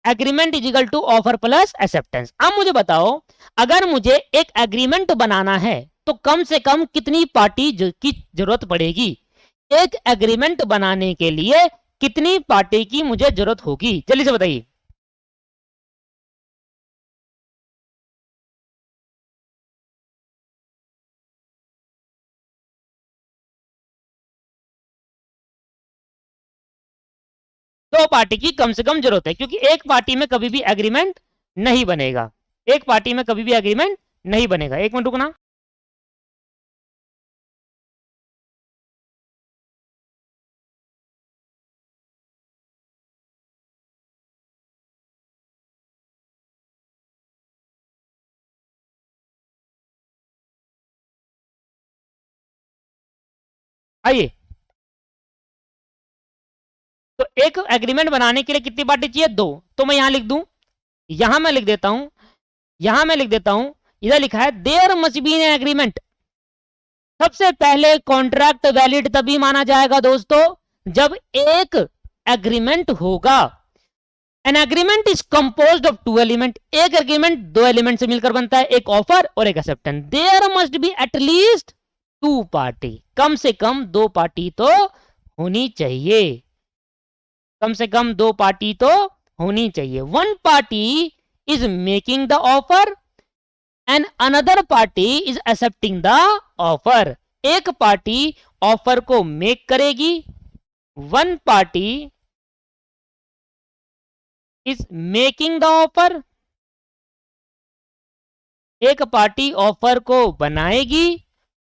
Agreement is equal to offer plus acceptance. अब मुझे बताओ, अगर मुझे एक एग्रीमेंट बनाना है तो कम से कम कितनी पार्टी की जरूरत पड़ेगी? एक एग्रीमेंट बनाने के लिए कितनी पार्टी की मुझे जरूरत होगी? जल्दी से बताइए। दो पार्टी की कम से कम जरूरत है, क्योंकि एक पार्टी में कभी भी एग्रीमेंट नहीं बनेगा, एक पार्टी में कभी भी एग्रीमेंट नहीं बनेगा। एक मिनट रुकना। आइए, तो एक एग्रीमेंट बनाने के लिए कितनी पार्टी चाहिए? दो। तो मैं यहां लिख दूं, यहां मैं लिख देता हूं, यहां मैं लिख देता हूं, इधर लिखा है there must be an agreement. सबसे पहले कॉन्ट्रैक्ट वैलिड तभी माना जाएगा दोस्तों जब एक एग्रीमेंट होगा। An agreement is composed of two element, एक एग्रीमेंट दो एलिमेंट से मिलकर बनता है, एक ऑफर और एक acceptance. There must be at least two party, कम से कम दो पार्टी तो होनी चाहिए, कम से कम दो पार्टी तो होनी चाहिए। One party is making the offer and another party is accepting the offer, एक पार्टी ऑफर को मेक करेगी, one party is making the offer, एक पार्टी ऑफर को बनाएगी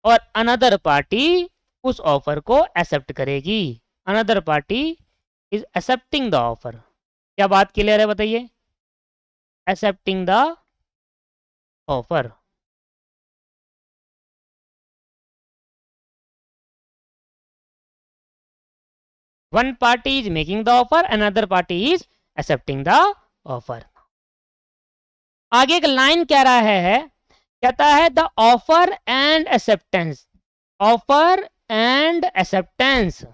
और अनदर पार्टी उस ऑफर को एक्सेप्ट करेगी, another party is accepting the offer. क्या बात क्लियर है बताइए? Accepting the offer. One party is making the offer, another party is accepting the offer. आगे एक लाइन कह रहा है, कहता है the offer and acceptance, offer and acceptance,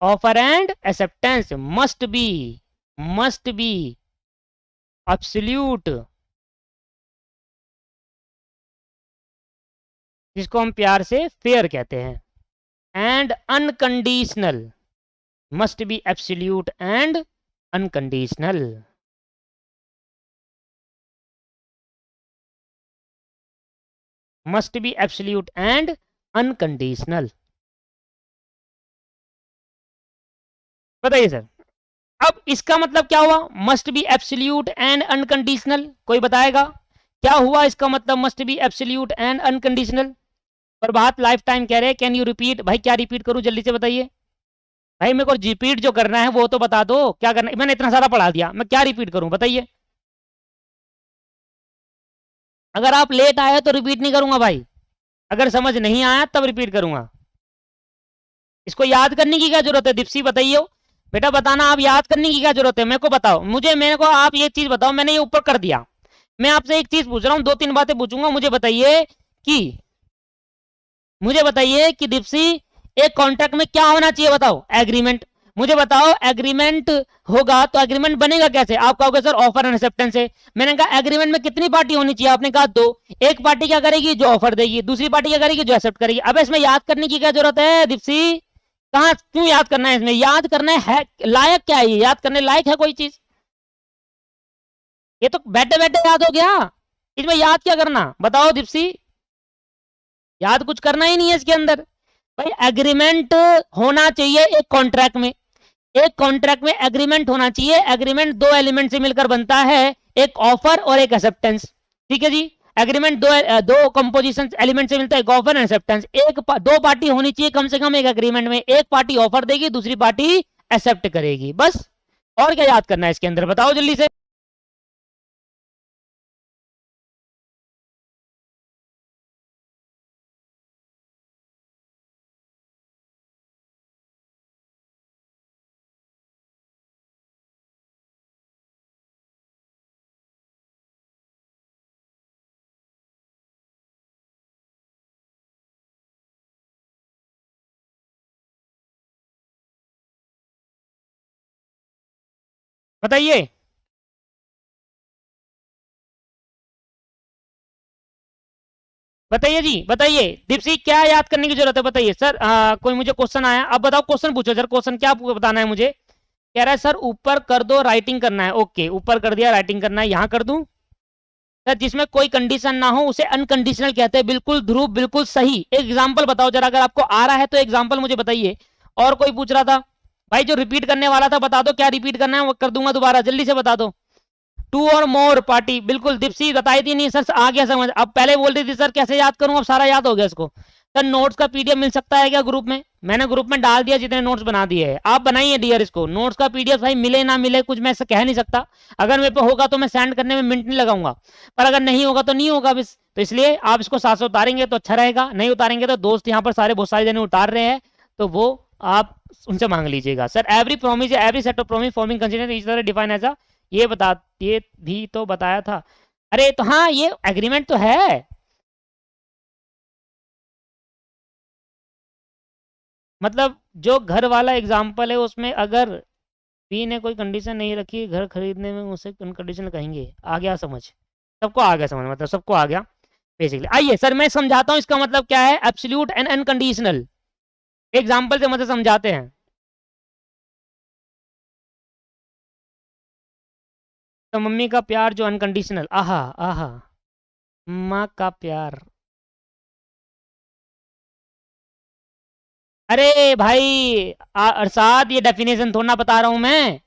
offer and acceptance must be absolute, जिसको हम प्यार से फेयर कहते हैं, and unconditional, must be absolute and unconditional. Must be absolute and unconditional. बताइए सर, अब इसका मतलब क्या हुआ? Must be absolute and unconditional, कोई बताएगा क्या हुआ इसका मतलब? Must be absolute and unconditional. Prabhat life time कह रहे हैं कैन यू रिपीट। भाई क्या रिपीट करूं, जल्दी से बताइए भाई, मेरे को रिपीट जो करना है वो तो बता दो, क्या करना है? मैंने इतना सारा पढ़ा दिया, मैं क्या रिपीट करूं बताइए? अगर आप लेट आए तो रिपीट नहीं करूंगा भाई, अगर समझ नहीं आया तब रिपीट करूंगा। इसको याद करने की क्या जरूरत है? दीप्सी बताइए बेटा, बताना आप याद करने की क्या जरूरत है? मेरे को बताओ, मेरे को आप ये चीज बताओ, मैंने ये ऊपर कर दिया, मैं आपसे एक चीज पूछ रहा हूं, दो तीन बातें पूछूंगा, मुझे बताइए कि दीप्सी एक कॉन्ट्रैक्ट में क्या होना चाहिए बताओ? एग्रीमेंट। मुझे बताओ एग्रीमेंट होगा तो एग्रीमेंट बनेगा कैसे? आप कहोगे सर ऑफर एंड एक्सेप्टेंस है। मैंने कहा एग्रीमेंट में कितनी पार्टी होनी चाहिए? आपने कहा दो। एक पार्टी क्या करेगी? जो ऑफर देगी, दूसरी पार्टी क्या करेगी? जो एक्सेप्ट करेगी। अब इसमें याद करने की क्या जरूरत है दीप्सी? कहां क्यों याद करना है? इसमें याद करना है लायक क्या है? ये याद करने लायक है कोई चीज? ये तो बैठे बैठे याद हो गया, इसमें याद क्या करना बताओ दीप्सी? याद कुछ करना ही नहीं है इसके अंदर। भाई एग्रीमेंट होना चाहिए एक कॉन्ट्रैक्ट में, एक कॉन्ट्रैक्ट में एग्रीमेंट होना चाहिए। एग्रीमेंट दो एलिमेंट से मिलकर बनता है, एक ऑफर और एक एक्सेप्टेंस। ठीक है जी, एग्रीमेंट दो कंपोजिशन एलिमेंट से मिलता है, एक ऑफर एंड एक्सेप्टेंस। दो पार्टी होनी चाहिए कम से कम एक एग्रीमेंट में, एक पार्टी ऑफर देगी, दूसरी पार्टी एक्सेप्ट करेगी, बस। और क्या याद करना है इसके अंदर बताओ जल्दी से? बताइए बताइए जी, बताइए दीप्सी क्या याद करने की जरूरत है? बताइए सर। कोई मुझे क्वेश्चन आया, अब बताओ क्वेश्चन पूछो सर। क्वेश्चन क्या बताना है मुझे? कह रहा है सर ऊपर कर दो, राइटिंग करना है। ओके, ऊपर कर दिया, राइटिंग करना है, यहां कर दूं सर? जिसमें कोई कंडीशन ना हो उसे अनकंडीशनल कहते हैं। बिल्कुल ध्रुव, बिल्कुल सही। एक एग्जांपल बताओ जरा, अगर आपको आ रहा है तो एग्जांपल मुझे बताइए। और कोई पूछ रहा था भाई, जो रिपीट करने वाला था बता दो, क्या रिपीट करना है? वो कर दूंगा दोबारा, जल्दी से बता दो। टू और मोर पार्टी, बिल्कुल दीप्सी बताई थी नहीं सर, आ गया समझ। अब पहले बोल रही थी सर कैसे याद करूं, अब सारा याद हो गया इसको। सर नोट्स का पीडीएफ मिल सकता है क्या ग्रुप में? मैंने ग्रुप में डाल दिया, जितने नोट्स बना दिए हैं आप बनाइए डियर इसको। नोट्स का पीडीएफ भाई मिले ना मिले कुछ मैं कह नहीं सकता, अगर मेरे पे होगा तो मैं सेंड करने में मिनट नहीं लगाऊंगा, पर अगर नहीं होगा तो नहीं होगा बस। तो इसलिए आप इसको साथ उतारेंगे तो अच्छा रहेगा, नहीं उतारेंगे तो दोस्त यहाँ पर सारे बहुत सारे जने उतार रहे हैं तो वो आप उनसे मांग लीजिएगा। Sir every promise, every set of promise forming consider इस तरह डिफाइन एज, ये भी तो बताया था। अरे तो हाँ, ये एग्रीमेंट तो है, मतलब जो घर वाला एग्जाम्पल है उसमें अगर बी ने कोई कंडीशन नहीं रखी घर खरीदने में, उसे कंडीशन कहेंगे। आ गया समझ, सबको आ गया समझ, मतलब सबको आ गया बेसिकली। आइए सर मैं समझाता हूँ इसका मतलब क्या है एब्सोल्यूट एंड अनकंडीशनल, एग्जाम्पल से मतलब समझाते हैं। तो मम्मी का प्यार जो अनकंडीशनल, आहा आहा, माँ का प्यार। अरे भाई अरसाद, ये डेफिनेशन थोड़ा ना बता रहा हूं मैं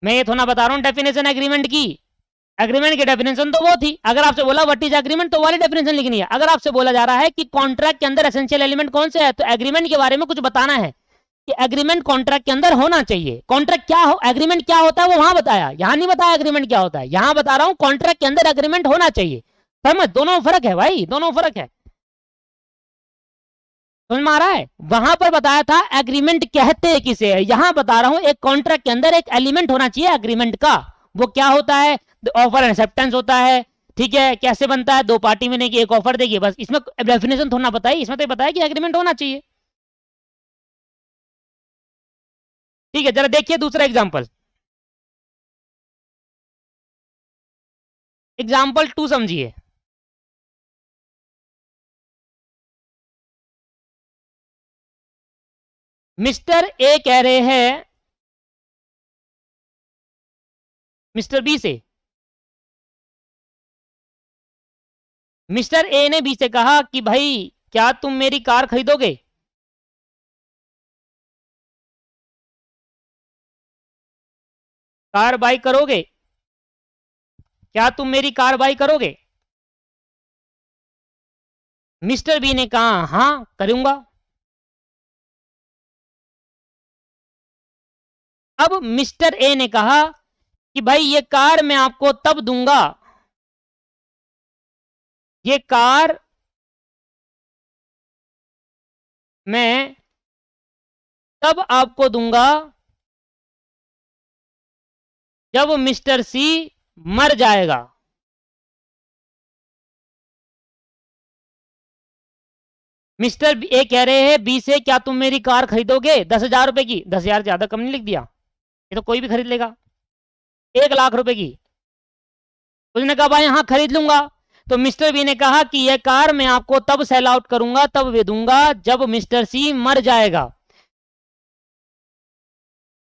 ये थोड़ा बता रहा हूँ डेफिनेशन एग्रीमेंट की। एग्रीमेंट की डेफिनेशन तो वो थी, अगर आपसे बोला व्हाट इज एग्रीमेंट तो वाली डेफिनेशन लिखनी है। अगर आपसे बोला जा रहा है कि कॉन्ट्रैक्ट के अंदर एसेंशियल एलिमेंट कौन से है, तो एग्रीमेंट के बारे में कुछ बताना है कि एग्रीमेंट कॉन्ट्रैक्ट के अंदर होना चाहिए। कॉन्ट्रैक्ट क्या हो, एग्रीमेंट क्या होता है वो वहां बताया, यहां नहीं बताया एग्रीमेंट क्या होता है। यहां बता रहा हूं कॉन्ट्रैक्ट के अंदर एग्रीमेंट होना चाहिए। समझ, दोनों में फर्क है भाई, दोनों में फर्क है। समझ में आ रहा है, वहां पर बताया था एग्रीमेंट कहते हैं किसे, यहां बता रहा हूं एक कॉन्ट्रैक्ट के अंदर एक एलिमेंट होना चाहिए एग्रीमेंट का। वो क्या होता है, ऑफर एंड एक्सेप्टेंस होता है। ठीक है, कैसे बनता है, दो पार्टी में नहीं कि एक ऑफर देगी बस, इसमें डेफिनेशन थोड़ा बताई, इसमें तो बताया कि एग्रीमेंट होना चाहिए। ठीक है, जरा देखिए दूसरा एग्जाम्पल, एग्जाम्पल 2 समझिए। मिस्टर ए कह रहे हैं मिस्टर बी से, मिस्टर ए ने बी से कहा कि भाई क्या तुम मेरी कार खरीदोगे। कार बाई करोगे, क्या तुम मेरी कार बाई करोगे। मिस्टर बी ने कहा हाँ करूंगा। अब मिस्टर ए ने कहा कि भाई ये कार मैं आपको तब दूंगा, ये कार मैं तब आपको दूंगा जब मिस्टर सी मर जाएगा। मिस्टर ए कह रहे हैं बी से क्या तुम मेरी कार खरीदोगे 10,000 रुपए की, 10,000 ज्यादा कम नहीं लिख दिया, ये तो कोई भी खरीद लेगा। 1,00,000 रुपए की, उसने कहा भाई हाँ खरीद लूंगा। तो मिस्टर बी ने कहा कि यह कार मैं आपको तब सेल आउट करूंगा, तब वे दूंगा जब मिस्टर सी मर जाएगा।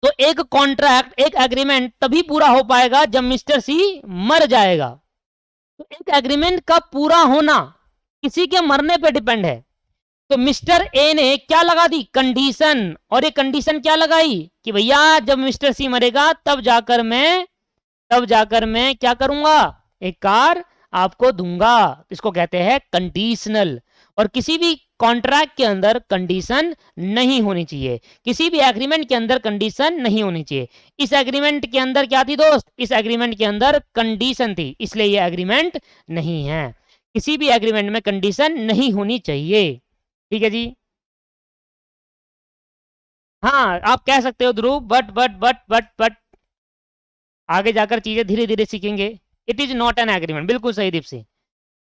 तो एक कॉन्ट्रैक्ट, एक एग्रीमेंट तभी पूरा हो पाएगा जब मिस्टर सी मर जाएगा। तो एक एग्रीमेंट का पूरा होना किसी के मरने पे डिपेंड है। तो मिस्टर ए ने क्या लगा दी, कंडीशन, और ये कंडीशन क्या लगाई कि भैया जब मिस्टर सी मरेगा तब जाकर मैं क्या करूंगा, एक कार आपको दूंगा। इसको कहते हैं कंडीशनल। और किसी भी कॉन्ट्रैक्ट के अंदर कंडीशन नहीं होनी चाहिए, किसी भी एग्रीमेंट के अंदर कंडीशन नहीं होनी चाहिए। इस एग्रीमेंट के अंदर क्या थी दोस्त, इस एग्रीमेंट के अंदर कंडीशन थी, इसलिए ये एग्रीमेंट नहीं है। किसी भी एग्रीमेंट में कंडीशन नहीं होनी चाहिए। ठीक है जी, हाँ आप कह सकते हो ध्रुव, बट आगे जाकर चीजें धीरे धीरे सीखेंगे। It is not an agreement, बिल्कुल सही दीप सिंह।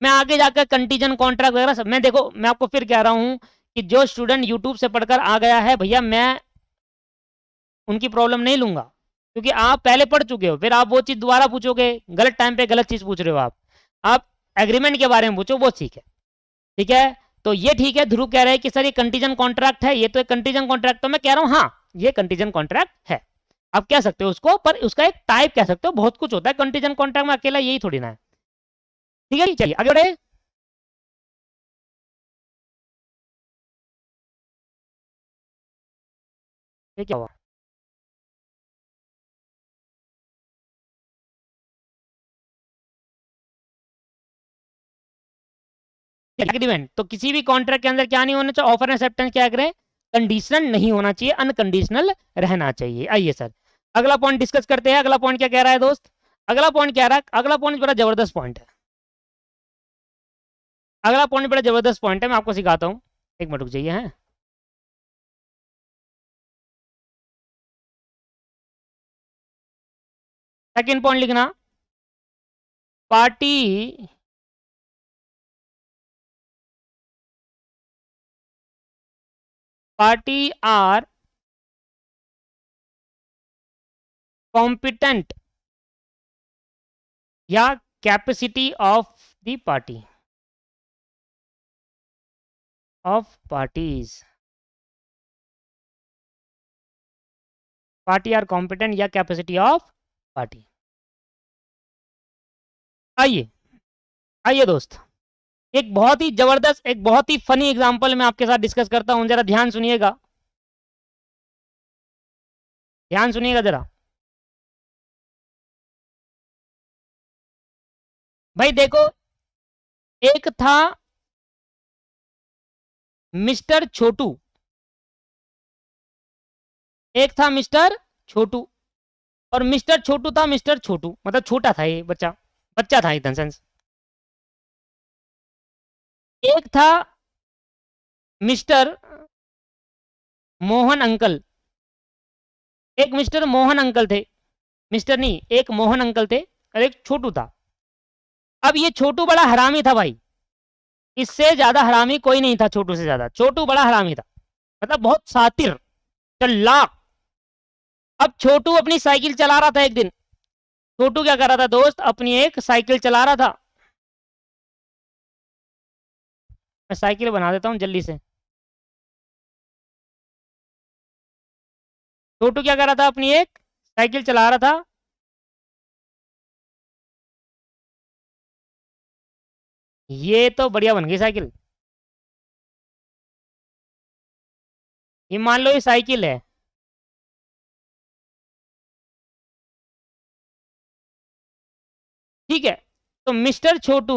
मैं आगे जाकर कंटीजेंट कॉन्ट्रैक्ट वगैरह सब, मैं देखो मैं आपको फिर कह रहा हूं कि जो स्टूडेंट यूट्यूब से पढ़कर आ गया है भैया, मैं उनकी प्रॉब्लम नहीं लूंगा, क्योंकि आप पहले पढ़ चुके हो, फिर आप वो चीज दोबारा पूछोगे, गलत टाइम पे गलत चीज पूछ रहे हो आप एग्रीमेंट के बारे में पूछो, वो ठीक है। ठीक है, तो ये ठीक है। ध्रुव कह रहे हैं कि सर ये कंटीजेंट कॉन्ट्रैक्ट है, ये तो एक कंटीजेंट कॉन्ट्रैक्ट, तो मैं कह रहा हूं हाँ ये कंटीजेंट कॉन्ट्रैक्ट है, आप कह सकते हो उसको, पर उसका एक टाइप कह सकते हो, बहुत कुछ होता है कंटीजेंट कॉन्ट्रैक्ट में, अकेला यही थोड़ी ना है। ठीक है, चलिए आगे बढ़े। ये क्या हुआ, एग्रीमेंट तो किसी भी कॉन्ट्रैक्ट के अंदर क्या नहीं होना चाहिए, ऑफर एक्सेप्टेंस क्या करें, कंडीशनल नहीं होना चाहिए, अनकंडीशनल रहना चाहिए। आइए सर अगला पॉइंट डिस्कस करते हैं। अगला पॉइंट क्या कह रहा है दोस्त, अगला पॉइंट क्या रहा है, अगला पॉइंट बड़ा जबरदस्त पॉइंट है, अगला पॉइंट बड़ा जबरदस्त पॉइंट है, मैं आपको सिखाता हूँ, एक मिनट रुक जाइए हैं। सेकेंड पॉइंट लिखना, पार्टी पार्टी आर कॉम्पिटेंट या capacity of the party of parties, party are competent या कैपेसिटी ऑफ पार्टी। आइए आइए दोस्त, एक बहुत ही जबरदस्त, एक बहुत ही फनी एग्जांपल मैं आपके साथ डिस्कस करता हूं, जरा ध्यान सुनिएगा, ध्यान सुनिएगा जरा। भाई देखो, एक था मिस्टर छोटू, एक था मिस्टर छोटू, और मिस्टर छोटू था मिस्टर छोटू, मतलब छोटा था ये बच्चा, बच्चा था इन सेंस। एक था मिस्टर मोहन अंकल, एक मिस्टर मोहन अंकल थे, मिस्टर नहीं, एक मोहन अंकल थे, और एक छोटू था। अब ये छोटू बड़ा हरामी था भाई, इससे ज्यादा हरामी कोई नहीं था, छोटू से ज्यादा छोटू बड़ा हरामी था, मतलब बहुत शातिर चालाक। अब छोटू अपनी साइकिल चला रहा था एक दिन, छोटू क्या कर रहा था दोस्त, अपनी एक साइकिल चला रहा था। मैं साइकिल बना देता हूं जल्दी से। छोटू क्या कर रहा था, अपनी एक साइकिल चला रहा था, ये तो बढ़िया बन गई साइकिल। ये मान लो ये साइकिल है, ठीक है। तो मिस्टर छोटू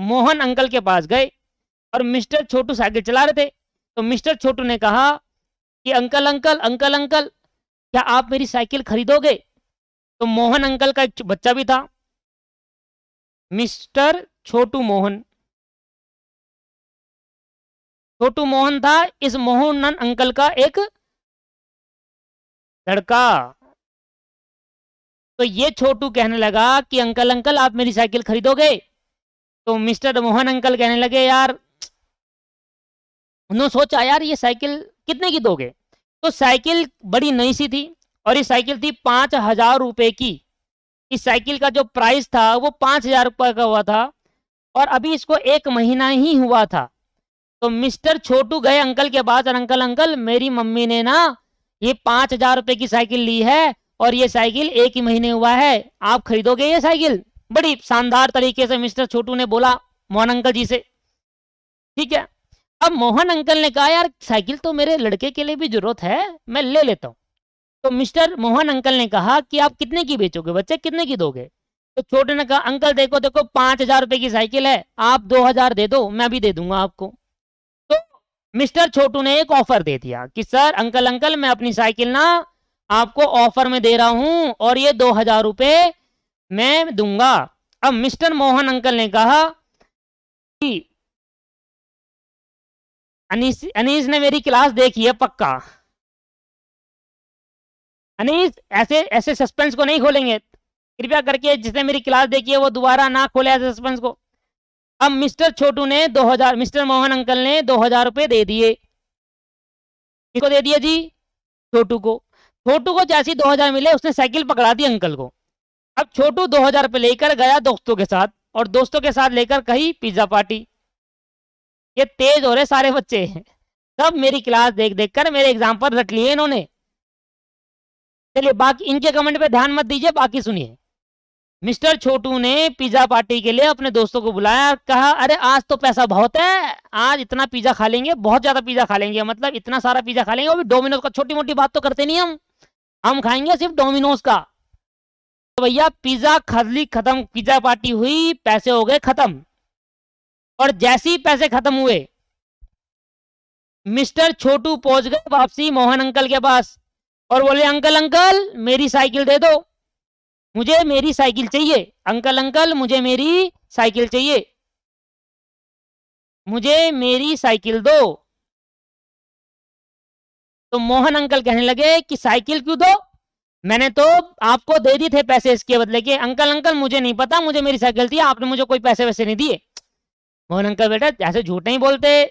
मोहन अंकल के पास गए, और मिस्टर छोटू साइकिल चला रहे थे। तो मिस्टर छोटू ने कहा कि अंकल अंकल अंकल अंकल, क्या आप मेरी साइकिल खरीदोगे? तो मोहन अंकल का एक बच्चा भी था, मिस्टर छोटू मोहन, छोटू मोहन था इस मोहन अंकल का एक लड़का। तो ये छोटू कहने लगा कि अंकल अंकल आप मेरी साइकिल खरीदोगे? तो मिस्टर मोहन अंकल कहने लगे यार, उन्होंने सोचा यार ये साइकिल कितने की दोगे? तो साइकिल बड़ी नई सी थी, और ये साइकिल थी 5,000 रुपए की। इस साइकिल का जो प्राइस था वो 5,000 रुपए का हुआ था, और अभी इसको 1 महीना ही हुआ था। तो मिस्टर छोटू गए अंकल के पास, और अंकल अंकल मेरी मम्मी ने ना ये 5,000 रुपए की साइकिल ली है, और ये साइकिल 1 ही महीने हुआ है, आप खरीदोगे ये साइकिल? बड़ी शानदार तरीके से मिस्टर छोटू ने बोला मोहन अंकल जी से, ठीक है। अब मोहन अंकल ने कहा यार साइकिल तो मेरे लड़के के लिए भी जरूरत है, मैं ले लेता हूं। तो मिस्टर मोहन अंकल ने कहा कि आप कितने की बेचोगे बच्चे, कितने की दोगे? तो छोटे ने कहा अंकल देखो देखो 5,000 रुपए की साइकिल है, आप 2,000 दे दो, मैं भी दे दूंगा आपको। तो मिस्टर छोटू ने एक ऑफर दे दिया कि सर अंकल अंकल मैं अपनी साइकिल ना आपको ऑफर में दे रहा हूं, और ये 2,000 रुपए मैं दूंगा। अब मिस्टर मोहन अंकल ने कहा कि अनीस ने मेरी क्लास देखी है पक्का, अनीस ऐसे ऐसे सस्पेंस को नहीं खोलेंगे, कृपया करके जिसने मेरी क्लास देखी है वो दोबारा ना खोले ऐसे सस्पेंस को। अब मिस्टर छोटू ने 2,000, मिस्टर मोहन अंकल ने 2,000 रुपए दे दिए। किसको दे दिए जी? छोटू को। छोटू को जैसे 2,000 मिले उसने साइकिल पकड़ा दी अंकल को। अब छोटू 2,000 रुपए लेकर गया दोस्तों के साथ, और दोस्तों के साथ लेकर कही पिज्जा पार्टी। ये तेज हो रहे सारे बच्चे, सब मेरी क्लास देख देख कर मेरे एग्जाम्पल रट लिए इन्होंने। चलिए बाकी इनके कमेंट पे ध्यान मत दीजिए, बाकी सुनिए। मिस्टर छोटू ने पिज्जा पार्टी के लिए अपने दोस्तों को बुलाया, कहा अरे आज तो पैसा बहुत है, आज इतना पिज्जा खा लेंगे, बहुत ज्यादा पिज्जा खा लेंगे, मतलब इतना सारा पिज्जा खा लेंगे, वो भी डोमिनोज का। छोटी मोटी बात तो करते नहीं हम खाएंगे सिर्फ डोमिनोज का। तो भैया पिज्जा खरीदी खत्म, पिज्जा पार्टी हुई, पैसे हो गए खत्म। और जैसे ही पैसे खत्म हुए मिस्टर छोटू पहुंच गए वापसी मोहन अंकल के पास, और बोले अंकल अंकल मेरी साइकिल दे दो, मुझे मेरी साइकिल चाहिए, अंकल अंकल मुझे मेरी साइकिल चाहिए, मुझे मेरी साइकिल दो। तो मोहन अंकल कहने लगे कि साइकिल क्यों दो, मैंने तो आपको दे दी थे पैसे इसके बदले के। अंकल अंकल मुझे नहीं पता, मुझे मेरी साइकिल थी, आपने मुझे कोई पैसे वैसे नहीं दिए। मोहन अंकल बेटा ऐसे झूठ नहीं बोलते,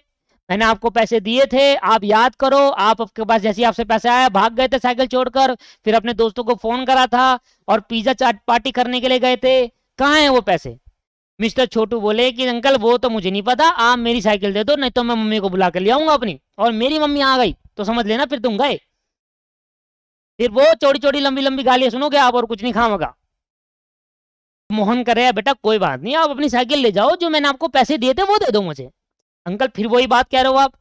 मैंने आपको पैसे दिए थे, आप याद करो, आपके पास जैसे आपसे पैसे आया भाग गए थे साइकिल छोड़कर, फिर अपने दोस्तों को फोन करा था और पिज्जा चाट पार्टी करने के लिए गए थे, कहाँ है वो पैसे? मिस्टर छोटू बोले कि अंकल वो तो मुझे नहीं पता, आप मेरी साइकिल दे दो, नहीं तो मैं मम्मी को बुला कर ले आऊंगा अपनी, और मेरी मम्मी आ गई तो समझ लेना फिर तुम गए, फिर वो चौड़ी चौड़ी लंबी लंबी गालियां सुनोगे आप और कुछ नहीं खाओगा। मोहन करे बेटा कोई बात नहीं, आप अपनी साइकिल ले जाओ, जो मैंने आपको पैसे दिए थे वो दे दो मुझे। अंकल फिर वही बात कह रहे हो आप,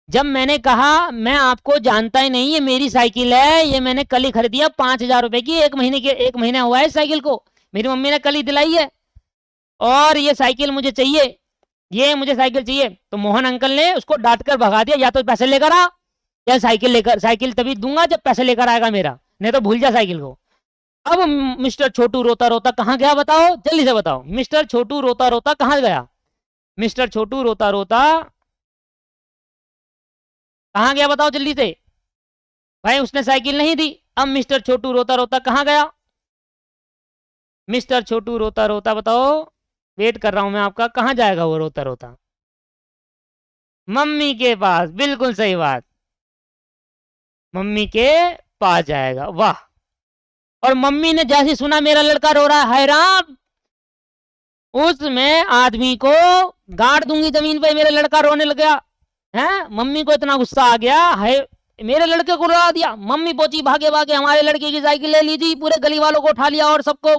जब मैंने कहा मैं आपको जानता ही नहीं, ये मेरी साइकिल है, ये मैंने कल ही खरीदी है 5,000 रुपए की, एक महीने हुआ है साइकिल को, मेरी मम्मी ने कल ही दिलाई है, और ये साइकिल मुझे चाहिए, ये मुझे साइकिल चाहिए। तो मोहन अंकल ने उसको डांट कर भगा दिया, या तो पैसे लेकर आ, या साइकिल तभी दूंगा जब पैसे लेकर आएगा मेरा, नहीं तो भूल जा साइकिल को। अब मिस्टर छोटू रोता रोता कहाँ गया बताओ, जल्दी से बताओ, मिस्टर छोटू रोता रोता कहाँ गया? मिस्टर छोटू रोता रोता कहाँ गया बताओ जल्दी से, भाई उसने साइकिल नहीं दी। अब मिस्टर छोटू रोता रोता कहाँ गया? मिस्टर छोटू रोता रोता बताओ, वेट कर रहा हूं मैं आपका, कहाँ जाएगा वो रोता रोता? मम्मी के पास, बिल्कुल सही बात, मम्मी के पास जाएगा। वाह! और मम्मी ने जैसे सुना मेरा लड़का रो रहा है, हैरान, उसमें आदमी को गाड़ दूंगी जमीन पे, मेरा लड़का रोने लग गया है। मम्मी को इतना गुस्सा आ गया है, मेरे लड़के को रुला दिया। मम्मी पहुंची भागे भागे, हमारे लड़के की साइकिल ले ली जी, पूरे गली वालों को उठा लिया और सबको,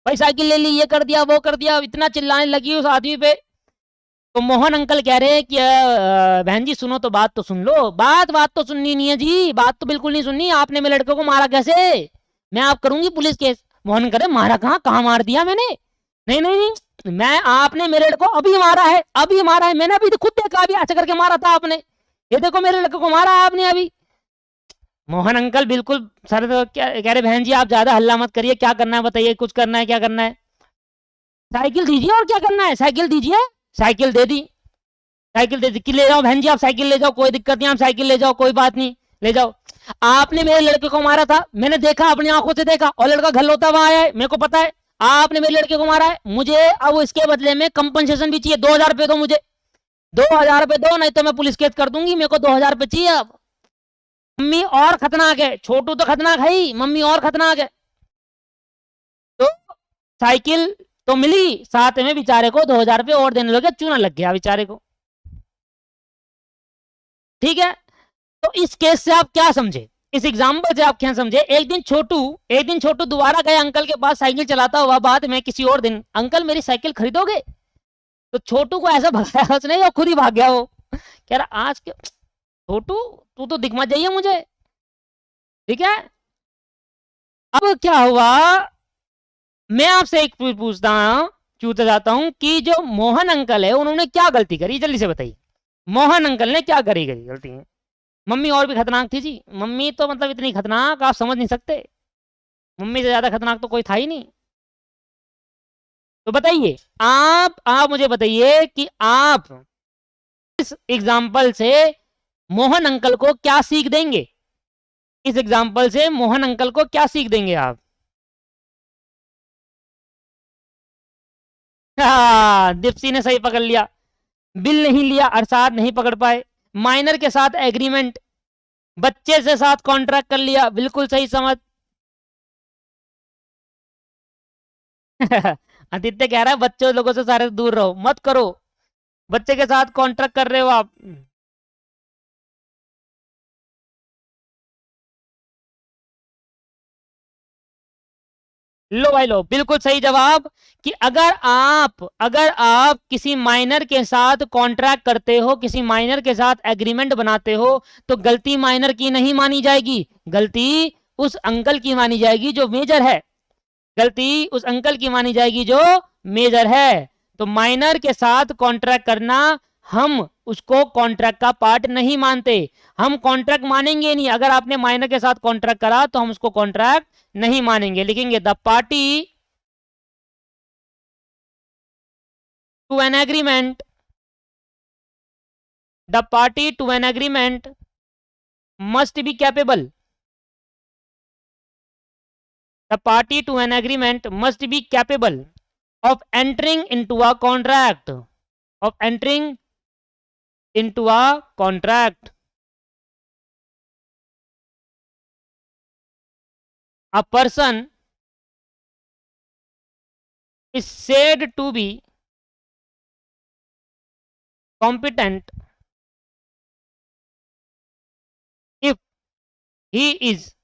भाई साइकिल ले ली, ये कर दिया वो कर दिया, इतना चिल्लाने लगी उस आदमी पे। तो मोहन अंकल कह रहे हैं कि बहन जी सुनो तो, बात तो सुन लो, बात तो सुननी नहीं है जी, बात तो बिल्कुल नहीं सुननी। आपने मेरे लड़के को मारा कैसे? मैं आप करूंगी पुलिस केस। मोहन करे मारा कहाँ मार दिया मैंने? नहीं नहीं नहीं, मैं, आपने मेरे लड़के को अभी मारा है, अभी मारा है मैंने, अभी तो खुद देखा, अभी अच्छा करके मारा था आपने, ये देखो मेरे लड़के को मारा है आपने अभी। मोहन अंकल बिल्कुल सर क्या कह रहे, बहन जी आप ज्यादा हल्ला मत करिए, क्या करना है बताइए, कुछ करना है क्या करना है? साइकिल दीजिए और क्या करना है, साइकिल दीजिए। साइकिल दे दी, साइकिल दे दी कि ले जाओ बहन जी आप साइकिल ले जाओ, कोई दिक्कत नहीं, आप साइकिल ले जाओ, कोई बात नहीं, ले जाओ। आपने मेरे लड़के को मारा था, मैंने देखा, अपनी आंखों से देखा, और लड़का घर लौटा हुआ आया है, मेरे को पता है आपने मेरे लड़के को मारा है। मुझे अब इसके बदले में कंपनसेशन भी चाहिए, 2,000 रुपए दो मुझे, 2,000 रुपए दो, नहीं तो मैं पुलिस केस कर दूंगी, मेरे को 2,000 रुपए चाहिए अब। मम्मी और खतरनाक है, छोटू तो खतरनाक है ही, मम्मी और खतरनाक है। तो साइकिल तो मिली, साथ में बेचारे को 2,000 रुपए और देने लगे, चूना लग गया बेचारे को। ठीक है, तो इस केस से आप क्या समझे, इस एग्जाम्पल से आप क्या समझे? एक दिन छोटू दोबारा गए अंकल के पास साइकिल चलाता हुआ, बाद में किसी और दिन, अंकल मेरी साइकिल खरीदोगे? तो छोटू को ऐसा भगाया उसने, और खुद ही भाग गया वो, कह रहा आज के छोटू तू तो दिख मत जाइए मुझे। ठीक है, अब क्या हुआ, मैं आपसे एक पूछता जाता हूं कि जो मोहन अंकल है उन्होंने क्या गलती करी, जल्दी से बताइए, मोहन अंकल ने क्या करी गलती है? मम्मी और भी खतरनाक थी जी, मम्मी तो मतलब इतनी खतरनाक आप समझ नहीं सकते, मम्मी से ज्यादा खतरनाक तो कोई था ही नहीं। तो बताइए आप मुझे बताइए कि आप इस एग्जाम्पल से मोहन अंकल को क्या सीख देंगे, इस एग्जाम्पल से मोहन अंकल को क्या सीख देंगे आप? हाँ, दीप्ति ने सही पकड़ लिया, बिल नहीं लिया अरसाद नहीं पकड़ पाए, माइनर के साथ एग्रीमेंट, बच्चे से साथ कॉन्ट्रैक्ट कर लिया, बिल्कुल सही समझ। आदित्य कह रहा है बच्चों लोगों से सारे दूर रहो, मत करो, बच्चे के साथ कॉन्ट्रैक्ट कर रहे हो आप। लो भाई लो, बिल्कुल सही जवाब, कि अगर आप किसी माइनर के साथ कॉन्ट्रैक्ट करते हो, किसी माइनर के साथ एग्रीमेंट बनाते हो, तो गलती माइनर की नहीं मानी जाएगी, गलती उस अंकल की मानी जाएगी जो मेजर है, गलती उस अंकल की मानी जाएगी जो मेजर है। तो माइनर के साथ कॉन्ट्रैक्ट करना, हम उसको कॉन्ट्रैक्ट का पार्ट नहीं मानते, हम कॉन्ट्रैक्ट मानेंगे नहीं, अगर आपने माइनर के साथ कॉन्ट्रैक्ट करा तो हम उसको कॉन्ट्रैक्ट नहीं मानेंगे, लिखेंगे the party to an agreement, the party to an agreement must be capable, the party to an agreement must be capable of entering into a contract, of entering into a contract. A person is said to be competent if he is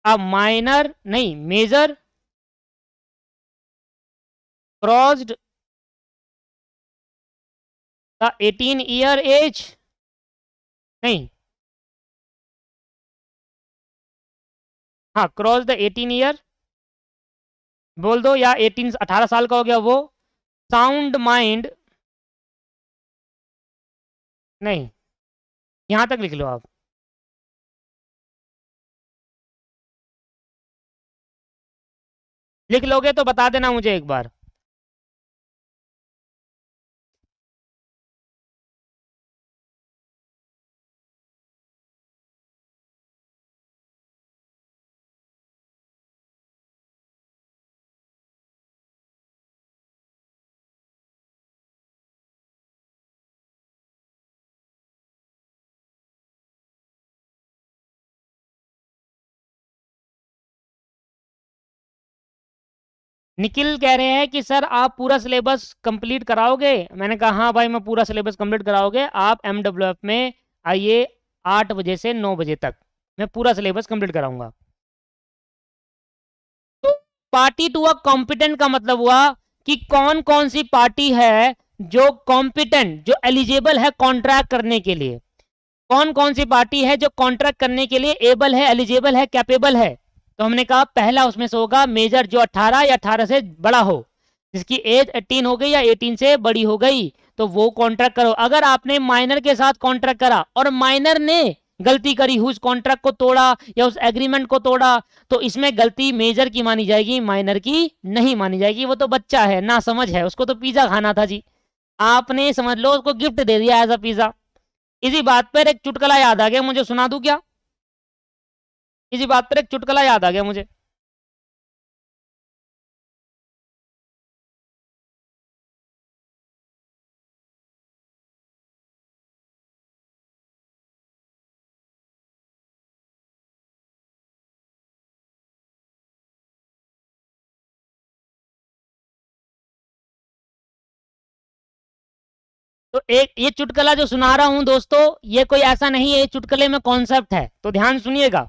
a minor, नहीं, major crossed the 18-year age, नहीं, हाँ, cross the 18 year बोल दो, या 18 साल का हो गया वो, साउंड माइंड, नहीं, यहां तक लिख लो आप, लिख लोगे तो बता देना मुझे एक बार। निखिल कह रहे हैं कि सर आप पूरा सिलेबस कंप्लीट कराओगे। मैंने कहा हाँ भाई, मैं पूरा सिलेबस कंप्लीट कराओगे। आप MWF में आइए 8 बजे से 9 बजे तक, मैं पूरा सिलेबस कंप्लीट कराऊंगा। तो पार्टी टू अ कॉम्पिटेंट का मतलब हुआ कि कौन कौन सी पार्टी है जो कॉम्पिटेंट, जो एलिजिबल है कॉन्ट्रैक्ट करने के लिए, कौन कौन सी पार्टी है जो कॉन्ट्रैक्ट करने के लिए एबल है, एलिजिबल है, कैपेबल है। तो हमने कहा पहला उसमें से होगा मेजर, जो 18 या 18 से बड़ा हो, जिसकी एज 18 हो गई या 18 से बड़ी हो गई, तो वो कॉन्ट्रैक्ट करो। अगर आपने माइनर के साथ कॉन्ट्रैक्ट करा और माइनर ने गलती करी, उस कॉन्ट्रैक्ट को तोड़ा या उस एग्रीमेंट को तोड़ा, तो इसमें गलती मेजर की मानी जाएगी, माइनर की नहीं मानी जाएगी। वो तो बच्चा है, ना समझ है, उसको तो पिज्जा खाना था जी, आपने समझ लो उसको गिफ्ट दे दिया एज अ पिज्जा। इसी बात पर एक चुटकुला याद आ गया मुझे, सुना दूं क्या? इसी बात पर एक चुटकुला याद आ गया मुझे। तो एक ये चुटकुला जो सुना रहा हूं दोस्तों, ये कोई ऐसा नहीं है, ये चुटकुले में कॉन्सेप्ट है, तो ध्यान सुनिएगा।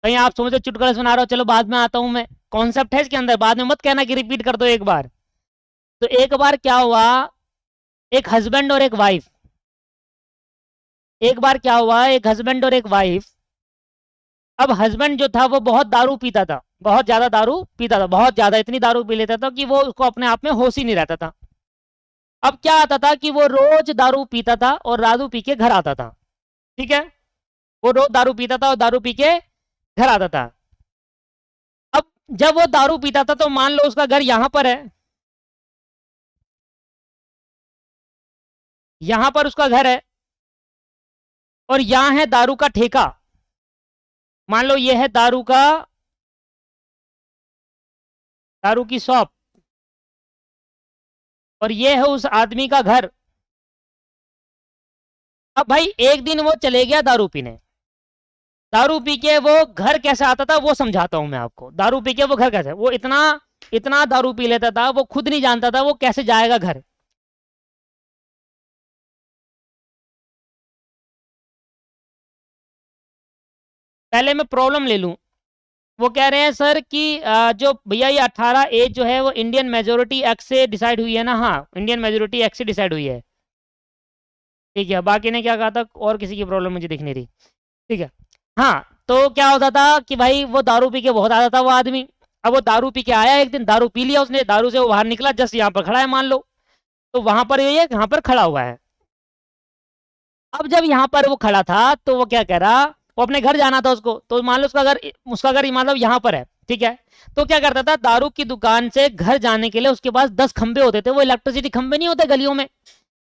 कहीं आप समझो चुटकुला सुना रहा हो, चलो बाद में आता हूं मैं, कॉन्सेप्ट है इसके अंदर, बाद में मत कहना कि रिपीट कर दो एक बार। तो एक बार क्या हुआ, एक हस्बैंड और एक वाइफ, एक बार क्या हुआ, एक हस्बैंड और एक वाइफ। अब हस्बैंड जो था वो बहुत दारू पीता था, बहुत ज्यादा दारू पीता था, बहुत ज्यादा, इतनी दारू पी लेता था कि वो उसको अपने आप में होश ही नहीं रहता था। अब क्या आता था कि वो रोज दारू पीता था और दारू पी के घर आता था, ठीक है, वो रोज दारू पीता था और दारू पी के घर आता था। अब जब वो दारू पीता था तो मान लो उसका घर यहां पर है, यहां पर उसका घर है, और यहां है दारू का ठेका। मान लो ये है दारू की शॉप, और ये है उस आदमी का घर। अब भाई एक दिन वो चले गया दारू पीने, दारू पी के वो घर कैसे आता था वो समझाता हूं मैं आपको। दारू पी के वो घर कैसे, वो इतना इतना दारू पी लेता था, वो खुद नहीं जानता था वो कैसे जाएगा घर। पहले मैं प्रॉब्लम ले लूं। वो कह रहे हैं सर कि जो भैया ये 18 एज जो है वो इंडियन मेजोरिटी एक्ट से डिसाइड हुई है ना? हाँ, इंडियन मेजोरिटी एक्ट से डिसाइड हुई है, ठीक है। बाकी ने क्या कहा था, और किसी की प्रॉब्लम मुझे दिख नहीं रही, ठीक है। हाँ, तो क्या होता था कि भाई वो दारू पी के बहुत आता था वो आदमी। अब वो दारू पी के आया, एक दिन दारू पी लिया उसने, दारू से वो बाहर निकला, जस्ट यहाँ पर खड़ा है मान लो, तो वहां पर ये यहाँ पर खड़ा हुआ है। अब जब यहाँ पर वो खड़ा था तो वो क्या कह रहा, वो अपने घर जाना था उसको, तो मान लो उसका घर मतलब यहाँ पर है, ठीक है। तो क्या करता था, दारू की दुकान से घर जाने के लिए उसके पास 10 खंबे होते थे, वो इलेक्ट्रिसिटी खंबे नहीं होते गलियों में,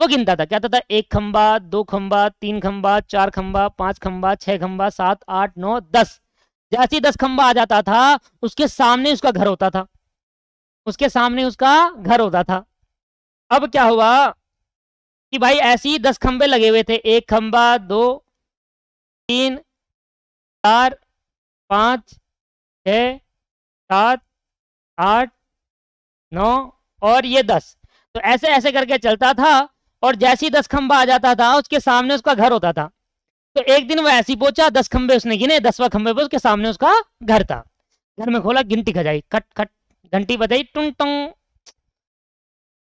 वो गिनता था, कहता था 1 खंबा, 2 खंबा, 3 खंबा, 4 खंबा, 5 खंबा, 6 खंबा, 7, 8, 9, 10। जैसे ही 10 खंबा आ जाता था, उसके सामने उसका घर होता था, उसके सामने उसका घर होता था। अब क्या हुआ, कि भाई ऐसे ही 10 खंबे लगे हुए थे, 1 खंबा, 2, 3, 4, 5, 6, 7, 8, 9 और ये 10। तो ऐसे ऐसे करके चलता था और जैसे ही 10 खंबा आ जाता था उसके सामने उसका घर होता था। तो एक दिन वो ऐसे ही पहुंचा, 10 खंबे उसने गिने, 10वां खंबे पे उसके सामने उसका घर था। घर में खोला, घंटी खजाई, खट खट, घंटी बजाई, टुंग टुंग,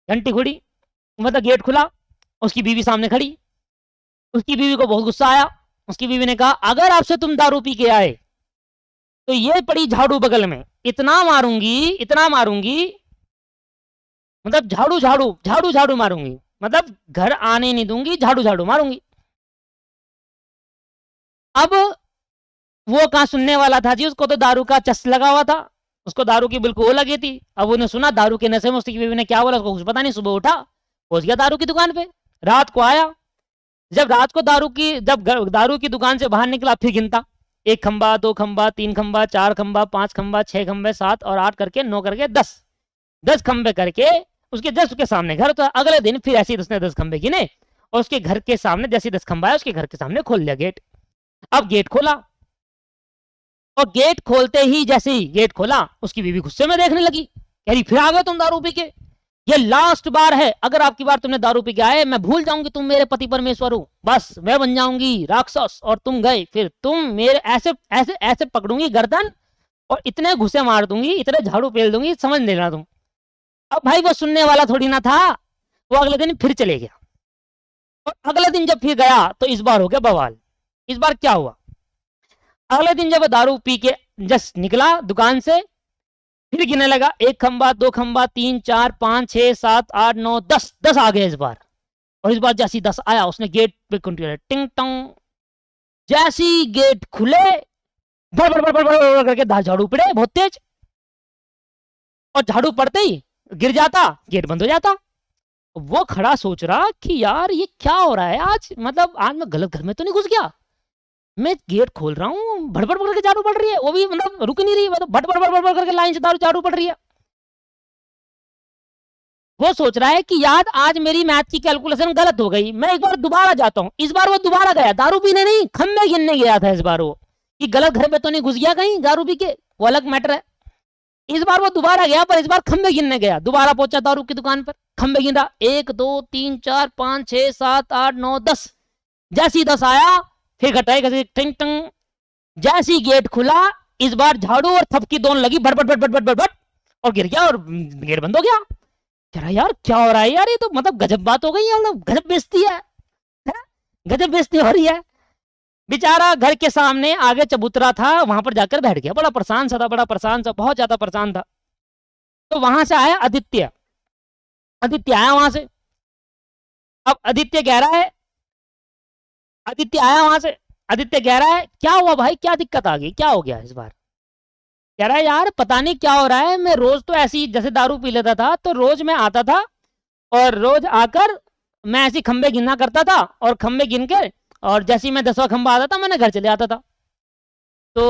घंटी खुड़ी, मतलब गेट खुला, उसकी बीवी सामने खड़ी। उसकी बीवी को बहुत गुस्सा आया। उसकी बीवी ने कहा, अगर आपसे तुम दारू पी के आए तो ये पड़ी झाड़ू बगल में, इतना मारूंगी, इतना मारूंगी, मतलब झाड़ू झाड़ू झाड़ू झाड़ू मारूंगी, मतलब घर आने नहीं दूंगी, झाड़ू झाड़ू मारूंगी। अब वो कहाँ सुनने वाला था जी, उसको तो दारू का चस लगा हुआ था, उसको दारू की बिल्कुल वो लगी थी। अब उन्हें सुना दारू के नशे में, उसकी बीवी ने क्या बोला उसको कुछ पता नहीं। सुबह उठा, पहुंच गया दारू की दुकान पे, रात को आया। जब रात को जब दारू की दुकान से बाहर निकला, फिर गिनता, 1 खंबा, 2 खंबा, 3 खंबा, 4 खंबा, 5 खंबा, 6 खंबे, 7 और 8 करके 9 करके 10 खंबे करके उसके जस्ट उसके सामने घर था। अगले दिन फिर ऐसे ही उसने 10 खंबे गिने और उसके घर के सामने जैसे 10 खंबा है, उसके घर के सामने खोल लिया गेट। अब गेट खोला और गेट खोलते ही जैसे ही गेट खोला, उसकी बीवी गुस्से में देखने लगी, कह रही फिर आ गए तुम दारू पी के, ये लास्ट बार है, अगर आपकी बार तुमने दारू पी के आए, मैं भूल जाऊंगी तुम मेरे पति परमेश्वर हो, बस मैं बन जाऊंगी राक्षस और तुम गए, फिर तुम मेरे ऐसे ऐसे ऐसे पकड़ूंगी गर्दन और इतने घुसे मार दूंगी, इतने झाड़ू पेल दूंगी, समझ लेना तुम। अब भाई वो सुनने वाला थोड़ी ना था, वो अगले दिन फिर चले गया। और अगले दिन जब फिर गया तो इस बार हो गया बवाल। इस बार क्या हुआ, अगले दिन जब दारू पी के जस्ट निकला दुकान से, फिर गिनने लगा, 1 खंबा, 2 खंबा, 3, 4, 5, 6, 7, 8, 9, 10 आ गए इस बार। और इस बार जैसी 10 आया, उसने गेट पे कंटिन्यू टिंग टोंग, जैसी गेट खुले, बड़ बड़ बड़ बड़ बड़ करके झाड़ू पड़े बहुत तेज, और झाड़ू पड़ते ही गिर जाता, गेट बंद हो जाता। वो खड़ा सोच रहा कि यार ये क्या हो रहा है आज, मतलब आज मैं गलत घर में तो नहीं घुस गया, मैं गेट खोल रहा हूँ, भड़बड़ करके झाड़ू पड़ रही है, वो भी मतलब रुक नहीं रही, मतलब भड़बड़ करके लाइन से झाड़ू पड़ रही है। वो सोच रहा है कि यार आज मेरी मैथ की कैलकुलेशन गलत हो गई, मैं एक बार दोबारा जाता हूँ। इस बार वो दोबारा गया, दारू पीने नहीं, खम्बे गिनने गया था इस बार वो, कि गलत घर में तो नहीं घुस गया कहीं दारू पी के, वो अलग मैटर है। इस बार वो दोबारा गया, पर इस बार खम्बे गिनने गया, दोबारा पहुंचा दारू की दुकान पर, खम्बे गिन रहा, 1, 2, 3, 4, 5, 6, 7, 8, 9, 10। जैसी 10 आया, फिर घटाई टिंग टंग, जैसी गेट खुला, इस बार झाड़ू और थपकी दोनों लगी, but but but but but but, और गिर गया और गेट बंद हो गया। कह रहा यार क्या हो रहा है यार, ये तो मतलब गजब बात हो गई है, मतलब गजब बेइज्जती है, गजब बेइज्जती हो रही है। बेचारा घर के सामने आगे चबूतरा था, वहां पर जाकर बैठ गया, बड़ा परेशान सा था, बड़ा परेशान सा, बहुत ज्यादा परेशान था। तो वहां से आया आदित्य, आदित्य आया वहां से। अब आदित्य कह रहा है, आदित्य आया वहां से, आदित्य कह रहा है क्या हुआ भाई, क्या दिक्कत आ गई, क्या हो गया इस बार। कह रहा है यार पता नहीं क्या हो रहा है, मैं रोज तो ऐसी जैसे दारू पी लेता था, तो रोज मैं आता था और रोज आकर मैं ऐसी खंबे गिनना करता था, और खंबे गिन के और जैसे ही मैं 10वां खंबा आता था, मैंने घर चले आता था। तो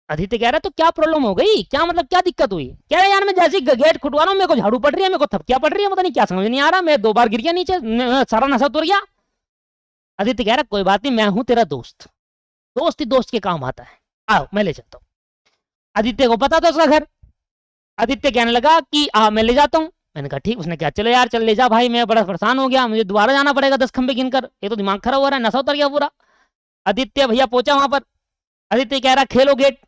आदित्य कह रहा है तो क्या प्रॉब्लम हो गई, क्या मतलब क्या दिक्कत हुई। कह रहा है यार मैं जैसे ही गेट खुटवा रहा हूँ, मेरे को झाड़ू पड़ रही है, मेरे को थपकियां पड़ रही है, पता नहीं क्या समझ नहीं आ रहा, मैं 2 बार गिर गया नीचे, सारा नशा उतर गया। आदित्य कह रहा कोई बात नहीं, मैं हूं तेरा दोस्त, दोस्त ही दोस्त के काम आता है, आओ मैं ले चलता हूँ। आदित्य को पता था उसका घर। आदित्य कहने लगा कि मैं ले जाता हूँ। मैंने कहा ठीक। उसने कहा चलो यार चल ले जा भाई, मैं बड़ा परेशान हो गया, मुझे दोबारा जाना पड़ेगा 10 खंबे गिनकर, ये तो दिमाग खराब हो रहा है, नशा उतर गया पूरा। आदित्य भैया पहुंचा वहां पर। आदित्य कह रहा खेलो गेट,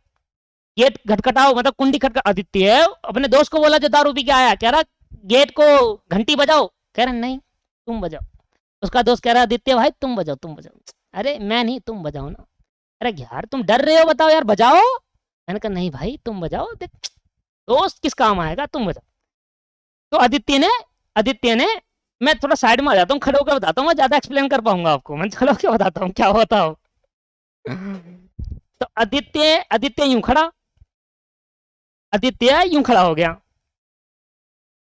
गेट खटखटाओ, मतलब कुंडी खटखटा। आदित्य अपने दोस्त को बोला जो दारू पी के आया, कह रहा गेट को घंटी बजाओ। कह रहा नहीं तुम बजाओ। उसका दोस्त कह रहा आदित्य भाई तुम बजाओ, तुम बजाओ। अरे मैं नहीं, तुम बजाओ ना। अरे यार तुम डर रहे हो, बताओ यार बजाओ। मैंने कहा नहीं भाई तुम बजाओ, देख दोस्त किस काम आएगा, तुम बजाओ। तो आदित्य ने मैं थोड़ा साइड में आ जाता हूँ, खड़े होकर बताता हूँ, मैं ज्यादा एक्सप्लेन कर पाऊंगा आपको, मैं खड़े होकर बताता हूँ क्या होता हो। तो आदित्य यूं खड़ा, आदित्य यूं खड़ा हो गया,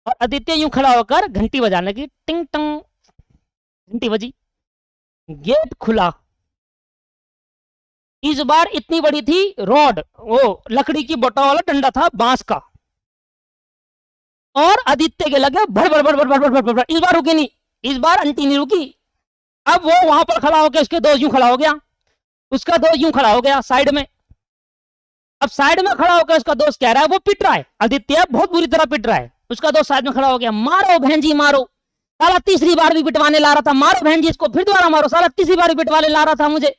और आदित्य यूं खड़ा होकर घंटी बजाने लगी, टिंग टंग, घंटी बजी, गेट खुला। इस बार इतनी बड़ी थी रॉड, वो लकड़ी की बोटा वाला डंडा था बांस का, और आदित्य के लगे भर भर भर भर भर भर भर भर। इस बार रुके नहीं, इस बार आंटी नहीं रुकी। अब वो वहां पर खड़ा होकर उसके दोस्त यूं खड़ा हो गया, उसका दोस्त यूं खड़ा हो गया साइड में। अब साइड में खड़ा होकर उसका दोस्त कह रहा है, वो पिट रहा है, आदित्य बहुत बुरी तरह पिट रहा है। उसका दोस्त साइड में खड़ा हो गया, मारो बहन जी मारो, साला तीसरी बार भी पिटवाने ला रहा था, मारो बहन जी इसको, फिर दोबारा मारो, साला तीसरी बार भी पिटवाने ला रहा था मुझे।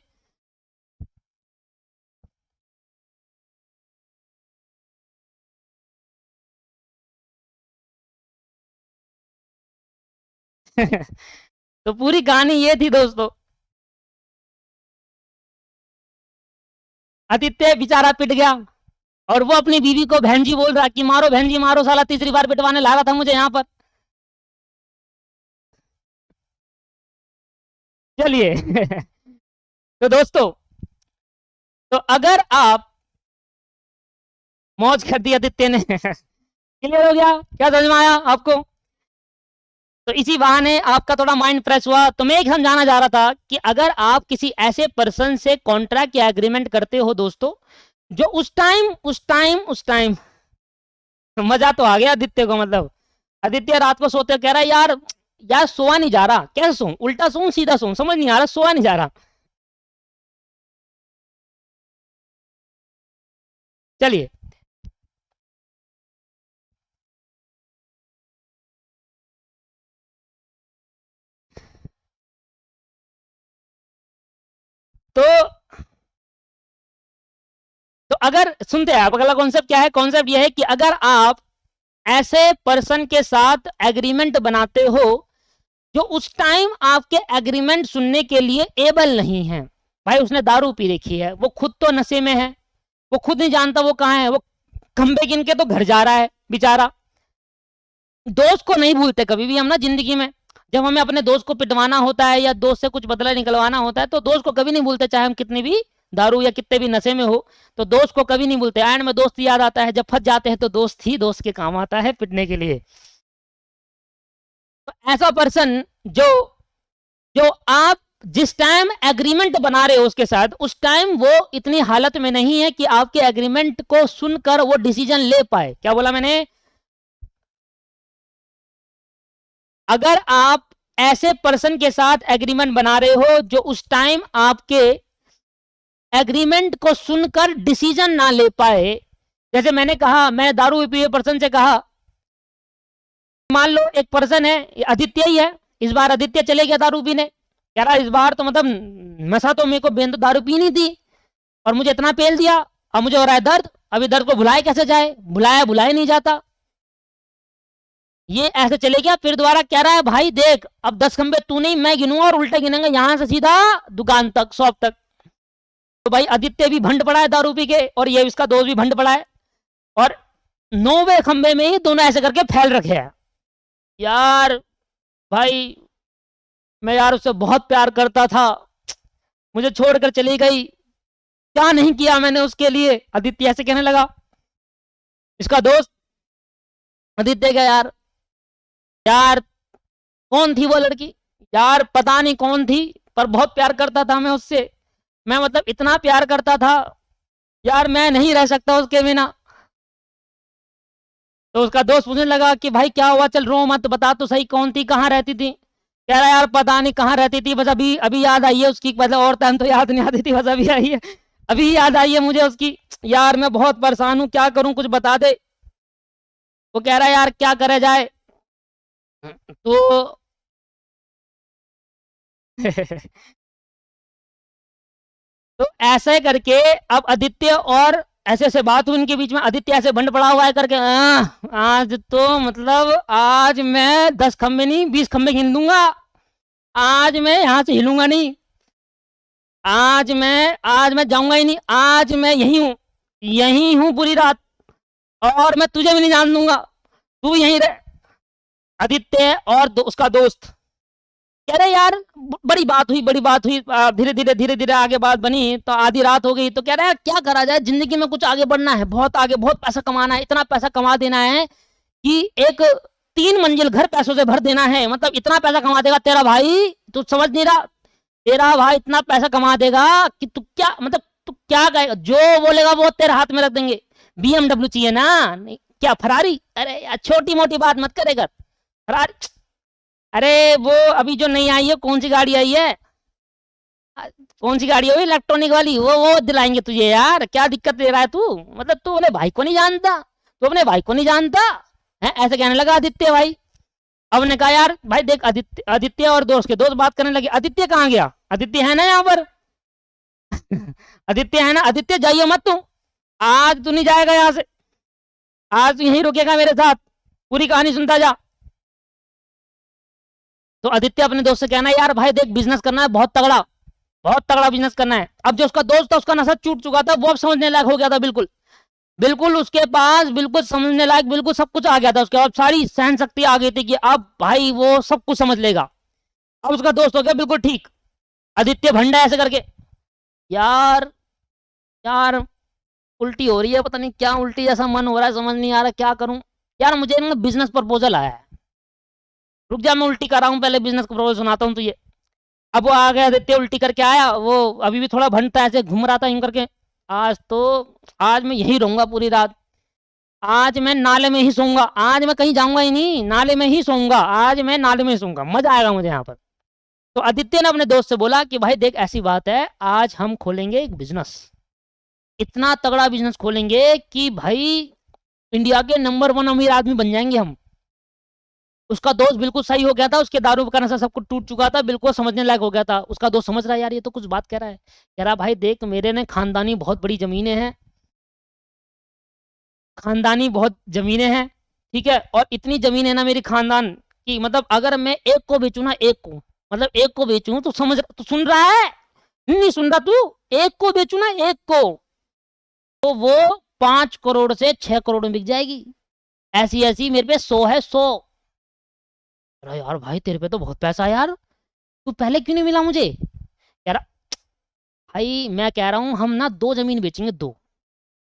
तो पूरी कहानी ये थी दोस्तों, आदित्य बेचारा पिट गया और वो अपनी बीवी को बहन जी बोल रहा कि मारो बहन जी मारो, साला तीसरी बार पिटवाने ला रहा था मुझे यहां पर। चलिए। तो दोस्तों, तो अगर आप मौज कर दी आदित्य ने। क्लियर हो गया, क्या समझ में आया आपको? तो इसी बहाने आपका थोड़ा माइंड फ्रेश हुआ। तो मैं एक समझाना चाह रहा था कि अगर आप किसी ऐसे पर्सन से कॉन्ट्रैक्ट या एग्रीमेंट करते हो दोस्तों, जो उस टाइम मजा तो आ गया आदित्य को। मतलब आदित्य रात को सोते कह रहा है, यार यार सोआ नहीं जा रहा, कैसे सो, उल्टा सो सीधा सो, समझ नहीं आ रहा, सोआ नहीं जा रहा। चलिए, तो अगर सुनते हैं आप, अगला कॉन्सेप्ट क्या है? कॉन्सेप्ट यह है कि अगर आप ऐसे पर्सन के साथ एग्रीमेंट बनाते हो जो उस टाइम आपके एग्रीमेंट सुनने के लिए एबल नहीं है, भाई उसने दारू पी रखी है, वो खुद तो नशे में है, वो खुद नहीं जानता वो कहाँ है, वो खंबे गिन के तो घर जा रहा है बेचारा। दोस्त को नहीं भूलते कभी भी हम ना जिंदगी में। जब हमें अपने दोस्त को पिटवाना होता है या दोस्त से कुछ बदला निकलवाना होता है तो दोस्त को कभी नहीं भूलते, चाहे हम कितनी भी दारू या कितने भी नशे में हो, तो दोस्त को कभी नहीं भूलते। एंड में दोस्त याद आता है, जब फंस जाते हैं तो दोस्त ही दोस्त के काम आता है पिटने के लिए। तो ऐसा पर्सन जो जो आप जिस टाइम एग्रीमेंट बना रहे हो उसके साथ, उस टाइम वो इतनी हालत में नहीं है कि आपके एग्रीमेंट को सुनकर वो डिसीजन ले पाए। क्या बोला मैंने? अगर आप ऐसे पर्सन के साथ एग्रीमेंट बना रहे हो जो उस टाइम आपके एग्रीमेंट को सुनकर डिसीजन ना ले पाए, जैसे मैंने कहा, मैं दारू पिए पर्सन से कहा, मान लो एक पर्सन है, आदित्य ही है, इस बार आदित्य चले गया दारू पीने, कह रहा इस बार तो मतलब नशा तो मेरे को बेन तो दारू पीनी थी और मुझे इतना पेल दिया, अब मुझे हो रहा है दर्द, अभी दर्द को भुलाए कैसे जाए, भुलाया नहीं जाता, ये ऐसे चले गया। फिर दोबारा कह रहा है, भाई देख अब 10 खंबे तू नहीं मैं गिनूंगा और उल्टा गिनेंगे यहां से सीधा दुकान तक, शॉप तक। तो भाई आदित्य भी भंड पड़ा है दारू पी के और ये इसका दोस्त भी भंड पड़ा है और 9वें खंबे में ही दोनों ऐसे करके फैल रखे हैं। यार भाई मैं यार उससे बहुत प्यार करता था, मुझे छोड़कर चली गई, क्या नहीं किया मैंने उसके लिए। आदित्य ऐसे कहने लगा। इसका दोस्त आदित्य का यार यार कौन थी वो लड़की, यार पता नहीं कौन थी पर बहुत प्यार करता था मैं उससे, मैं मतलब इतना प्यार करता था यार, मैं नहीं रह सकता उसके बिना। तो उसका दोस्त पूछने लगा कि भाई क्या हुआ, चल रो मत, बता तो सही कौन थी, कहाँ रहती थी। कह रहा यार पता नहीं कहाँ रहती थी, बस अभी अभी याद आई है उसकी, पहले और टाइम तो याद नहीं आती थी, बस अभी आई है, अभी याद आई है मुझे उसकी। यार मैं बहुत परेशान हूँ, क्या करूँ कुछ बता दे। वो कह रहा है यार क्या करे जाए। तो तो ऐसे करके अब आदित्य और ऐसे ऐसे बात हुई उनके बीच में, आदित्य ऐसे बंड पड़ा हुआ है करके, आज तो मतलब आज मैं 10 खंबे नहीं 20 खंबे गिन दूंगा, आज मैं यहाँ से हिलूंगा नहीं, आज मैं जाऊंगा ही नहीं, आज मैं यही हूँ पूरी रात और मैं तुझे भी नहीं जान दूंगा, तू यहीं रह। आदित्य और उसका दोस्त कह रहे यार बड़ी बात हुई धीरे धीरे आगे बात बनी तो आधी रात हो गई। तो कह रहा है क्या करा जाए, जिंदगी में कुछ आगे बढ़ना है, बहुत आगे, बहुत पैसा कमाना है, इतना पैसा कमा देना है कि एक 3 मंजिल घर पैसों से भर देना है। मतलब इतना पैसा कमा देगा तेरा भाई, तू समझ नहीं रहा, तेरा भाई इतना पैसा कमा देगा कि तू क्या मतलब तू क्या कहेगा, जो बोलेगा वो तेरे हाथ में रख देंगे। BMW चाहिए ना, नहीं क्या फरारी, अरे यार छोटी मोटी बात मत करेगा, फरारी अरे वो अभी जो नई आई है, कौन सी गाड़ी आई है, कौन सी गाड़ी है इलेक्ट्रॉनिक वाली, वो दिलाएंगे तुझे यार। क्या दिक्कत दे रहा है तू, मतलब तू अपने भाई को नहीं जानता, तू अपने भाई को नहीं जानता है, ऐसे कहने लगा आदित्य भाई। अब ने कहा यार भाई देख, आदित्य आदित्य और दोस्त के दोस्त बात करने लगे, आदित्य कहाँ गया, आदित्य है ना यहाँ पर आदित्य है ना, आदित्य जाइए मत तू, आज तू नहीं जाएगा यहाँ से, आज तू यहीं रुकेगा मेरे साथ, पूरी कहानी सुनता जा। तो आदित्य अपने दोस्त से कहना यार भाई देख, बिजनेस करना है बहुत तगड़ा, बहुत तगड़ा बिजनेस करना है। अब जो उसका दोस्त था, उसका नशा छूट चुका था, वो अब समझने लायक हो गया था, बिल्कुल बिल्कुल उसके पास बिल्कुल समझने लायक बिल्कुल सब कुछ आ गया था, उसके बाद सारी सहन शक्ति आ गई थी कि अब भाई वो सब कुछ समझ लेगा। अब उसका दोस्त हो गया बिल्कुल ठीक, आदित्य भंडा ऐसे करके, यार यार उल्टी हो रही है, पता नहीं क्या उल्टी जैसा मन हो रहा है, समझ नहीं आ रहा क्या करूं यार, मुझे ना बिजनेस प्रपोजल आया है, रुक जा मैं उल्टी कर रहा हूँ, पहले बिजनेस प्रपोजल सुनाता हूँ तुझे। अब वो आ गया आदित्य, उल्टी करके आया, वो अभी भी थोड़ा भंडता ऐसे घूम रहा था यूं करके, आज मैं यही रहूंगा पूरी रात, आज मैं नाले में ही सोऊंगा, आज मैं कहीं जाऊंगा ही नहीं, नाले में ही सोऊंगा, आज मैं नाले में ही सोऊंगा, मजा आएगा मुझे यहाँ पर। तो आदित्य ने अपने दोस्त से बोला कि भाई देख ऐसी बात है, आज हम खोलेंगे एक बिजनेस, इतना तगड़ा बिजनेस खोलेंगे कि भाई इंडिया के नंबर 1 अमीर आदमी बन जाएंगे हम। उसका दोस्त बिल्कुल सही हो गया था, उसके दारू का नशा सब कुछ टूट चुका था, बिल्कुल समझने लायक हो गया था। उसका दोस्त समझ रहा है यार ये तो कुछ बात कह रहा है, कह रहा भाई देख मेरे ने खानदानी बहुत बड़ी जमीनें हैं, खानदानी बहुत जमीनें हैं, ठीक है, और इतनी जमीन है ना मेरी खानदान की, मतलब अगर मैं एक को बेचू ना, एक को मतलब एक को बेचूं तो समझ, तो सुन रहा है नहीं सुन रहा तू, एक को बेचू ना एक को, तो वो 5 करोड़ से 6 करोड़ में बिक जाएगी, ऐसी ऐसी मेरे पे 100 है 100। अरे यार भाई तेरे पे तो बहुत पैसा है यार, तू पहले क्यों नहीं मिला मुझे, कह रहा भाई मैं कह रहा हूं हम ना 2 जमीन बेचेंगे,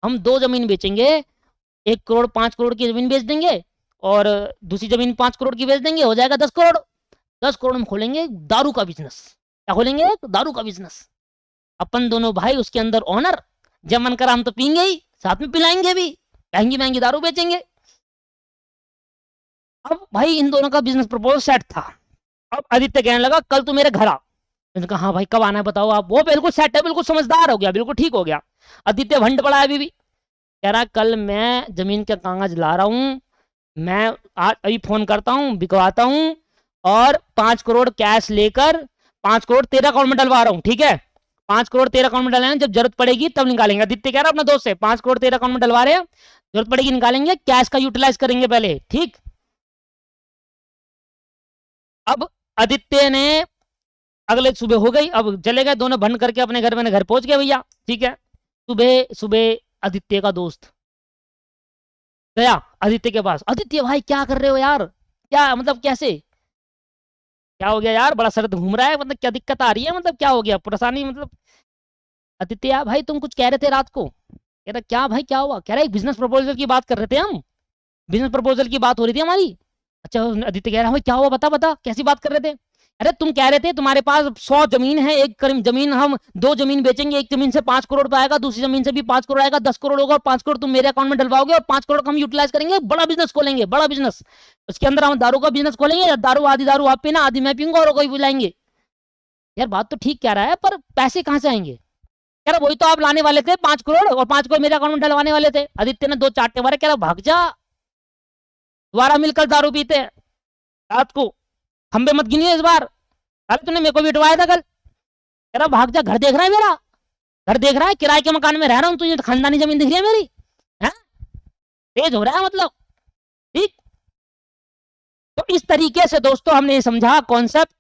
हम 2 जमीन बेचेंगे, 1 करोड़ 5 करोड़ की जमीन बेच देंगे और दूसरी जमीन 5 करोड़ की बेच देंगे, हो जाएगा 10 करोड़, 10 करोड़ में खोलेंगे दारू का बिजनेस। क्या खोलेंगे, दारू का बिजनेस, अपन दोनों भाई उसके अंदर ऑनर, जब मन करा हम तो पीएंगे ही, साथ में पिलाएंगे भी, महंगी महंगी दारू बेचेंगे। अब भाई इन दोनों का बिजनेस प्रपोजल सेट था। अब आदित्य कहने लगा कल तू मेरे घर आ, मैंने कहा हाँ भाई कब आना है बताओ आप, वो बिल्कुल सेट है, बिल्कुल समझदार हो गया, बिल्कुल ठीक हो गया। आदित्य भंड पड़ा है अभी भी, कह रहा कल मैं जमीन के कागज ला रहा हूँ, मैं आज अभी फोन करता हूँ, बिकवाता हूँ और 5 करोड़ कैश लेकर 5 करोड़ तेरा अकाउंट में डलवा रहा हूँ, ठीक है, 5 करोड़ तेरा अकाउंट में डलवाएंगे, जब जरूरत पड़ेगी तब निकालेंगे। आदित्य कह रहा अपना दोस्त से 5 करोड़ तेरा अकाउंट में डलवा रहे हैं, जरूरत पड़ेगी निकालेंगे, कैश का यूटिलाइज करेंगे पहले, ठीक। अब आदित्य ने अगले सुबह हो गई, अब चले गए दोनों भंड करके अपने घर में, घर पहुंच गए भैया, ठीक है। सुबह सुबह आदित्य का दोस्त गया आदित्य के पास, आदित्य भाई क्या कर रहे हो यार, क्या मतलब कैसे, क्या हो गया यार, बड़ा सर घूम रहा है, मतलब क्या दिक्कत आ रही है, मतलब क्या हो गया परेशानी, मतलब आदित्य भाई तुम कुछ कह रहे थे रात को, कह रहा क्या भाई क्या हुआ, कह रहा एक बिजनेस प्रपोजल की बात कर रहे थे हम, बिजनेस प्रपोजल की बात हो रही थी हमारी। अच्छा आदित्य कह रहा है क्या हुआ बता बता, कैसी बात कर रहे थे, अरे तुम कह रहे थे तुम्हारे पास 100 जमीन है, एक जमीन हम 2 जमीन बेचेंगे, एक जमीन से 5 करोड़ रुपए आएगा, दूसरी जमीन से भी 5 करोड़ आएगा, 10 करोड़ होगा और 5 करोड़ तुम मेरे अकाउंट में डलवाओगे और 5 करोड़ हम यूटिलाइज करेंगे, बड़ा बिजनेस खोलेंगे, बड़ा बिजनेस, उसके अंदर हम दारू का बिजनेस खोलेंगे, दारू आधी दारू आप पीना आधी मैं पीऊंगा और कोई बुलाएंगे। यार बात तो ठीक कह रहा है पर पैसे कहाँ से आएंगे, कह रहा वही तो आप लाने वाले थे 5 करोड़ और 5 करोड़ मेरे अकाउंट में डलवाने वाले थे। आदित्य ने 2 चाटे मारे, कह रहा भाग जा, दोबारा मिलकर दारू पीते हैं रात को, खंबे मत गिनिए इस बार, अरे तूने मेरे को भी उठवाया था कल, कह रहा भाग जा, घर देख रहा है मेरा, घर देख रहा है, किराए के मकान में रह रहा हूँ, तुझे खानदानी जमीन दिख रही है मेरी, है तेज हो रहा है मतलब, ठीक। तो इस तरीके से दोस्तों हमने ये समझा कॉन्सेप्ट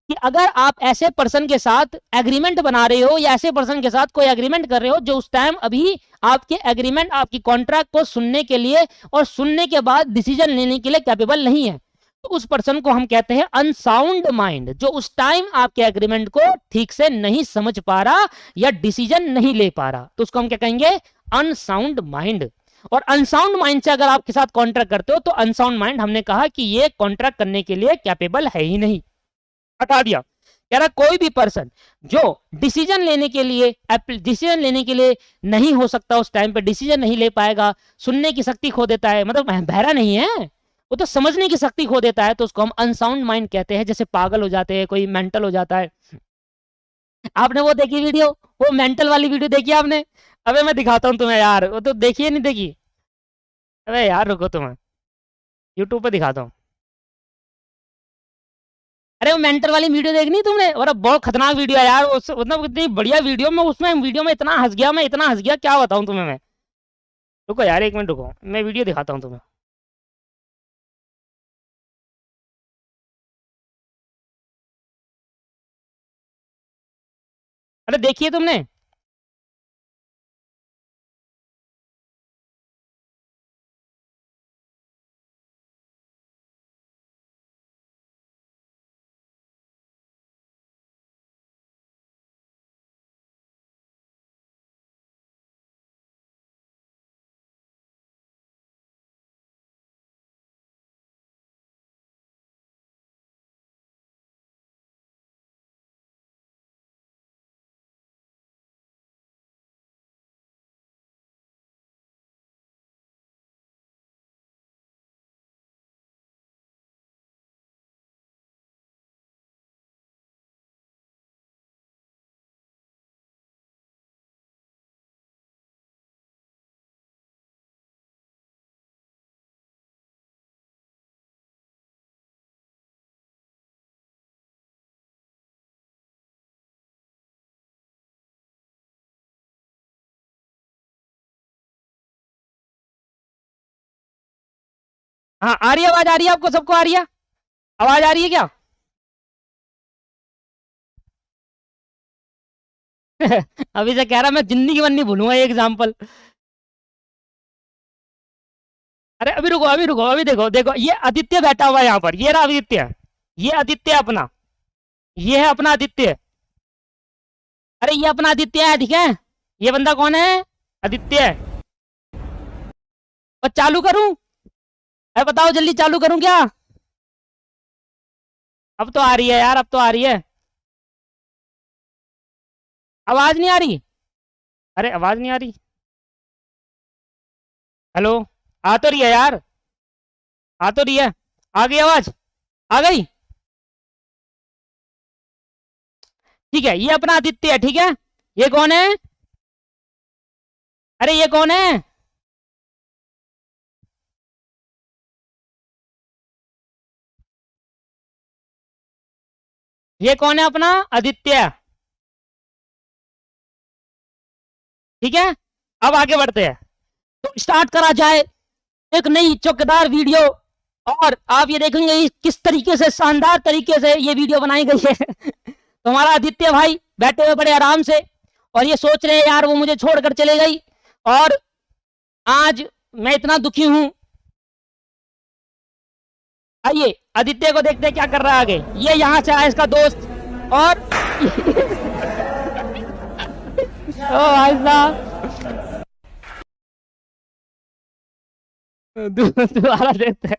कि अगर आप ऐसे पर्सन के साथ एग्रीमेंट बना रहे हो या ऐसे पर्सन के साथ कोई एग्रीमेंट कर रहे हो जो उस टाइम अभी आपके एग्रीमेंट आपकी कॉन्ट्रैक्ट को सुनने के लिए और सुनने के बाद डिसीजन लेने के लिए कैपेबल नहीं है, तो उस पर्सन को हम कहते हैं अनसाउंड माइंड, जो उस टाइम आपके एग्रीमेंट को ठीक से नहीं समझ पा रहा या डिसीजन नहीं ले पा रहा, तो उसको हम क्या कहेंगे, अनसाउंड माइंड। और अनसाउंड माइंड से अगर आपके साथ कॉन्ट्रैक्ट करते हो तो अनसाउंड माइंड हमने कहा कि ये कॉन्ट्रैक्ट करने के लिए कैपेबल है ही नहीं, हटा दिया। कह रहा कोई भी पर्सन जो डिसीजन लेने के लिए नहीं हो सकता, उस टाइम पे डिसीजन नहीं ले पाएगा, सुनने की शक्ति खो देता है, मतलब बहरा नहीं है, वो तो समझने की शक्ति खो देता है, तो उसको हम अनसाउंड माइंड कहते हैं। जैसे पागल हो जाते हैं, कोई मेंटल हो जाता है। आपने वो देखी वीडियो, वो मेंटल वाली वीडियो देखी आपने? अबे मैं दिखाता हूँ तुम्हें यार, वो तो देखी है नहीं देखी? अबे यार रुको, तुम्हें यूट्यूब पे दिखाता हूँ। अरे वो मेंटल वाली वीडियो देखनी तुमने? और बहुत खतरनाक वीडियो है यार, उस मतलब इतनी बढ़िया वीडियो। मैं उसमें वीडियो में इतना हंस गया, मैं इतना हंस गया, क्या बताऊं तुम्हें मैं। रुको यार, एक मिनट रुको, मैं वीडियो दिखाता हूँ तुम्हें। अरे देखिए तुमने? हाँ आ रही है आवाज, आ रही है आपको सबको? आ रही है आवाज, आ रही है क्या? अभी से कह रहा मैं जिंदगी भर नहीं भूलूंगा ये एग्जाम्पल। अरे अभी रुको, अभी रुको, अभी देखो देखो, ये आदित्य बैठा हुआ है यहाँ पर, ये रहा आदित्य। ये आदित्य अपना, ये है अपना आदित्य। अरे ये अपना आदित्य है, ठीक है? ये बंदा कौन है? आदित्य। और चालू करूं? अरे बताओ जल्दी, चालू करूं क्या? अब तो आ रही है यार, अब तो आ रही है। आवाज नहीं आ रही? अरे आवाज नहीं आ रही। हेलो? आ तो रही है यार, आ तो रही है। आ गई आवाज? आ गई? ठीक है, ये अपना आदित्य है, ठीक है? ये कौन है? अरे ये कौन है? ये कौन है? अपना आदित्य, ठीक है? अब आगे बढ़ते हैं, तो स्टार्ट करा जाए एक नई चौकीदार वीडियो। और आप ये देखेंगे किस तरीके से, शानदार तरीके से ये वीडियो बनाई गई है। तो हमारा आदित्य भाई बैठे हुए बड़े आराम से, और ये सोच रहे हैं यार वो मुझे छोड़कर चले गई, और आज मैं इतना दुखी हूं। आइए आदित्य को देखते हैं क्या कर रहा है आगे। ये यहाँ से आया इसका दोस्त, और ओ भाई साहब, दोबारा देखते हैं।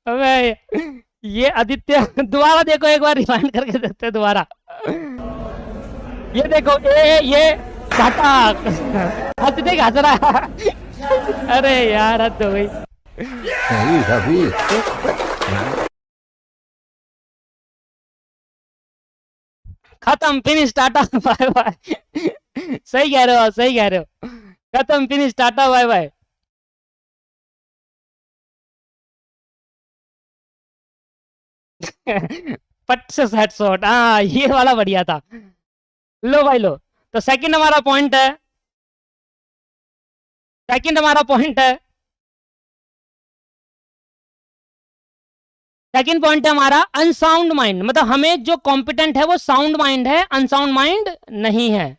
अबे ये आदित्य, दोबारा देखो, एक बार रिवाइंड करके देखते हैं दोबारा। ये देखो, ये घाटा, हंस देख, हंस रहा है। अरे यार हद हो गई। नहीं अभी खत्म, फिनिश, टाटा बाय बाय। सही कह रहे हो, सही कह रहे हो। खत्म, फिनिश, टाटा बाय बाय। पट से हेडशॉट, हाँ ये वाला बढ़िया था। लो भाई लो। तो सेकंड हमारा पॉइंट है, सेकंड हमारा पॉइंट है, सेकंड पॉइंट है हमारा अनसाउंड माइंड। मतलब हमें जो कॉम्पिटेंट है वो साउंड माइंड है, अनसाउंड माइंड नहीं है।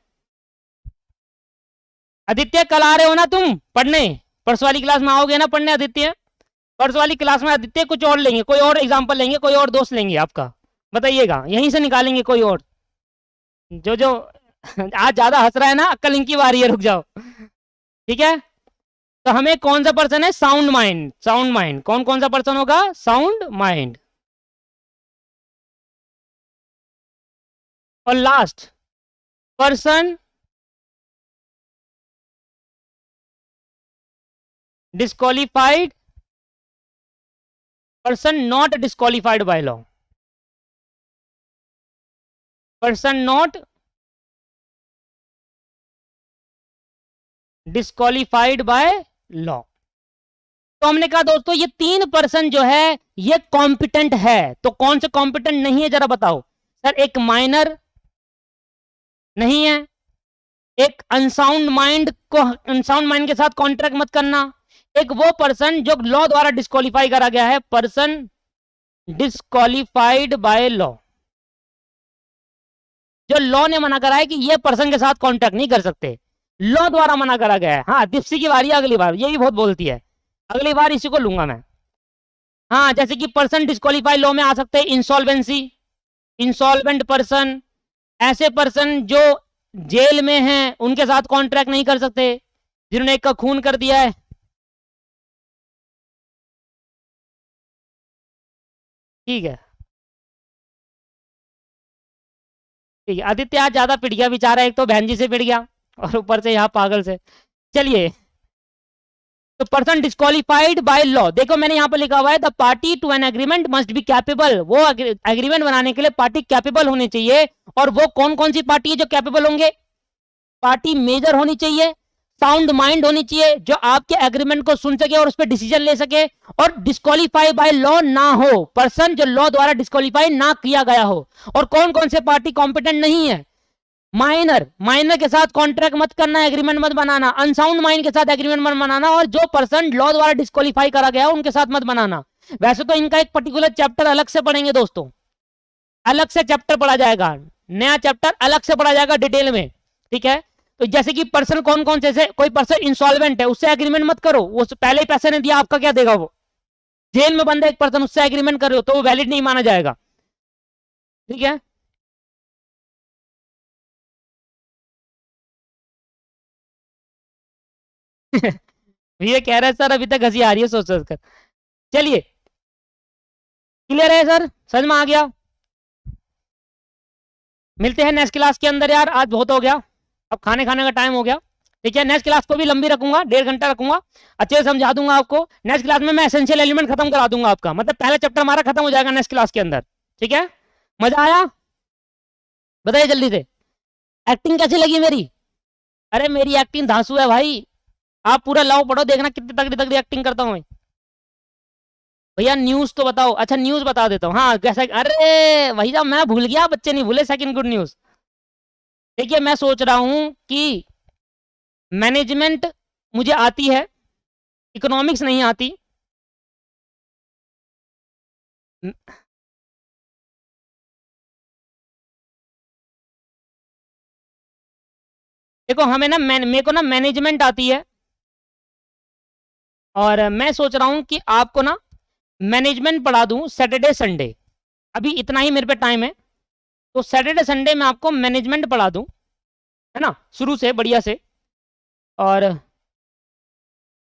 आदित्य कल आ रहे हो ना तुम पढ़ने? परसों वाली क्लास में आओगे ना पढ़ने आदित्य? परसों वाली क्लास में आदित्य कुछ और लेंगे, कोई और एग्जाम्पल लेंगे, कोई और दोस्त लेंगे आपका, बताइएगा, यहीं से निकालेंगे कोई और। जो जो आज ज्यादा हंस रहा है ना, कल इनकी बारी है, रुक जाओ, ठीक है? तो हमें कौन सा पर्सन है? Sound mind, sound mind. कौन कौन सा पर्सन होगा? Sound mind. और last person disqualified, person not disqualified by law, person not disqualified by law। तो हमने कहा दोस्तों ये 3 पर्सन जो है ये कॉम्पिटेंट है, तो कौन से कॉम्पिटेंट नहीं है जरा बताओ। सर एक माइनर नहीं है, एक अनसाउंड माइंड के साथ कॉन्ट्रैक्ट मत करना, एक वो पर्सन जो लॉ द्वारा डिस्क्वालीफाई करा गया है, पर्सन डिस्क्वालीफाइड बाय लॉ, जो लॉ ने मना करा है कि ये पर्सन के साथ कॉन्ट्रैक्ट नहीं कर सकते, लॉ द्वारा मना करा गया है। हाँ दीप्सी की बारी, अगली बार ये भी बहुत बोलती है, अगली बार इसी को लूंगा मैं। हाँ जैसे कि पर्सन डिस्क्वालीफाई लॉ में आ सकते हैं इंसॉल्वेंसी, इंसॉल्वेंट पर्सन, ऐसे पर्सन जो जेल में हैं उनके साथ कॉन्ट्रैक्ट नहीं कर सकते, जिन्होंने एक का खून कर दिया है। ठीक है ठीक है, आदित्य आज ज्यादा पिट गया बेचारा, एक तो बहन जी से पिट गया और ऊपर से यहाँ पागल से। चलिए तो पर्सन डिस्क्वालीफाइड बाय लॉ, देखो मैंने यहाँ पर लिखा हुआ है the party to an agreement must be capable, वो एग्रीमेंट बनाने के लिए पार्टी कैपेबल होनी चाहिए। और वो कौन कौन सी पार्टी है जो कैपेबल होंगे, पार्टी मेजर होनी चाहिए, साउंड माइंड होनी चाहिए, जो आपके एग्रीमेंट को सुन सके और उस पर डिसीजन ले सके, और डिस्क्वालीफाई बाय लॉ ना हो, पर्सन जो लॉ द्वारा डिस्क्वालीफाई ना किया गया हो। और कौन कौन से पार्टी कॉम्पिटेंट नहीं है, माइनर, माइनर के साथ कॉन्ट्रैक्ट मत करना, एग्रीमेंट मत बनाना, अनसाउंड माइंड के साथ एग्रीमेंट मत बनाना, और जो पर्सन लॉ द्वारा डिस्क्वालीफाई करा गया उनके साथ मत बनाना। वैसे तो इनका एक पर्टिकुलर चैप्टर अलग से पढ़ेंगे दोस्तों, अलग से चैप्टर पढ़ा जाएगा, नया चैप्टर अलग से पढ़ा जाएगा डिटेल में, ठीक है। तो जैसे कि पर्सन कौन कौन से, कोई पर्सन इंसॉल्वेंट है उससे एग्रीमेंट मत करो, वो पहले ही पैसे नहीं दिया, आपका क्या देगा वो, जेल में बंदा एक पर्सन, उससे एग्रीमेंट कर रहे हो तो वो वैलिड नहीं माना जाएगा, ठीक है। ये कह रहे हैं सर अभी तक हंसी आ रही है सोच सोच कर। चलिए क्लियर है सर, समझ में आ गया। मिलते हैं नेक्स्ट क्लास के अंदर यार, आज बहुत हो गया, अब खाने खाने का टाइम हो गया, ठीक है। नेक्स्ट क्लास को भी लंबी रखूंगा, 1.5 घंटा रखूंगा, अच्छे से समझा दूंगा आपको। नेक्स्ट क्लास में मैं एसेंशियल एलिमेंट खत्म करा दूंगा आपका, मतलब पहला चैप्टर हमारा खत्म हो जाएगा नेक्स्ट क्लास के अंदर, ठीक है। मजा आया, बताइए जल्दी से, एक्टिंग कैसी लगी मेरी। अरे मेरी एक्टिंग धांसू है भाई, आप पूरा लाओ पढ़ो, देखना कितनी तगड़ी तगड़ी एक्टिंग करता हूँ मैं। भैया न्यूज तो बताओ, अच्छा न्यूज बता देता हूँ, हाँ कैसा, अरे भैया मैं भूल गया, बच्चे नहीं भूले, सेकंड गुड न्यूज। देखिए मैं सोच रहा हूं कि मैनेजमेंट मुझे आती है, इकोनॉमिक्स नहीं आती। देखो हमें ना, मेरे को ना मैनेजमेंट आती है, और मैं सोच रहा हूं कि आपको ना मैनेजमेंट पढ़ा दूं सैटरडे संडे, अभी इतना ही मेरे पे टाइम है, तो सैटरडे संडे में आपको मैनेजमेंट पढ़ा दूं, है ना, शुरू से बढ़िया से, और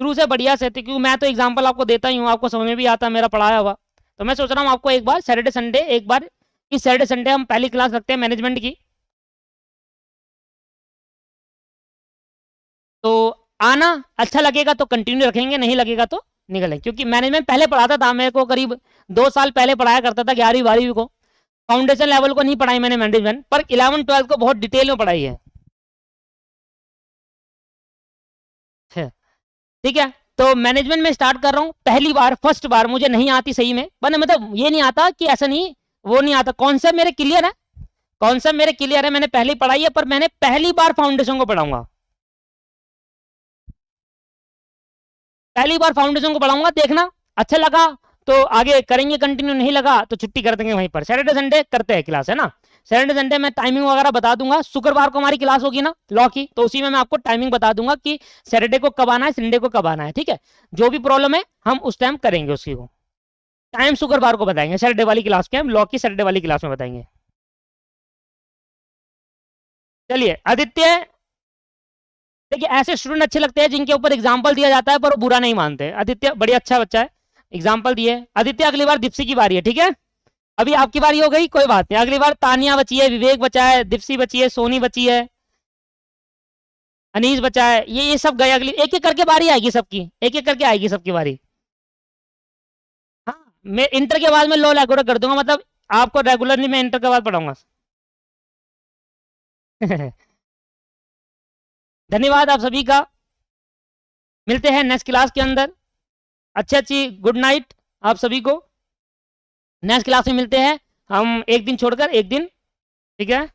शुरू से बढ़िया से, क्योंकि मैं तो एग्जांपल आपको देता ही हूँ, आपको समझ में भी आता है मेरा पढ़ाया हुआ। तो मैं सोच रहा हूँ आपको एक बार सैटरडे संडे, एक बार इस सैटरडे संडे हम पहली क्लास रखते हैं मैनेजमेंट की, तो आना, अच्छा लगेगा तो कंटिन्यू रखेंगे, नहीं लगेगा तो निकलें, क्योंकि मैनेजमेंट पहले पढ़ाता था, मेरे को करीब 2 साल पहले पढ़ाया करता था, 11वीं 12वीं को, फाउंडेशन लेवल को नहीं पढ़ाई मैंने मैनेजमेंट, पर 11 12 को बहुत डिटेल में पढ़ाई है, ठीक है। तो मैनेजमेंट में स्टार्ट कर रहा हूँ, पहली बार फर्स्ट बार मुझे नहीं आती सही में, मतलब ये नहीं आता कि ऐसा नहीं, वो नहीं आता, कॉन्सेप्ट मेरे क्लियर है, कॉन्सेप्ट मेरे क्लियर है, मैंने पहले पढ़ाई है, पर मैंने पहली बार फाउंडेशन को पढ़ाऊंगा, पहली बार फाउंडेशन को पढ़ाऊंगा, देखना अच्छा लगा तो आगे करेंगे कंटिन्यू, नहीं लगा तो छुट्टी कर देंगे वहीं पर। सैटरडे संडे करते हैं क्लास, है ना, सैटरडे संडे में टाइमिंग वगैरह बता दूंगा, शुक्रवार को हमारी क्लास होगी ना लॉ की, तो उसी में मैं आपको टाइमिंग बता दूंगा कि सैटरडे को कब आना है, संडे को कब आना है, ठीक है। जो भी प्रॉब्लम है हम उस टाइम करेंगे, उसकी को टाइम शुक्रवार को बताएंगे, सैटरडे वाली क्लास के हम लॉ की सैटरडे वाली क्लास में बताएंगे। चलिए आदित्य, देखिए ऐसे स्टूडेंट अच्छे लगते हैं जिनके ऊपर एग्जाम्पल दिया जाता है पर वो बुरा नहीं मानते। आदित्य बढ़िया अच्छा बच्चा है, एग्जाम्पल दिए। आदित्य अगली बार दीप्सी की बारी है, ठीक है। अभी आपकी बारी हो गई, कोई बात नहीं, अगली बार तानिया बची है, विवेक बचा है, दीप्सी बची है, सोनी बची है, अनीस बचा है, ये सब गए। अगली एक एक करके बारी आएगी सबकी, एक एक करके आएगी सबकी बारी। हाँ, मैं इंटर के बाद में लो रेगुलर कर दूंगा, मतलब आपको रेगुलरली मैं इंटर के बाद पढ़ाऊंगा। धन्यवाद आप सभी का, मिलते हैं नेक्स्ट क्लास के अंदर। अच्छी अच्छी गुड नाइट आप सभी को, नेक्स्ट क्लास में मिलते हैं हम, एक दिन छोड़कर एक दिन, ठीक है।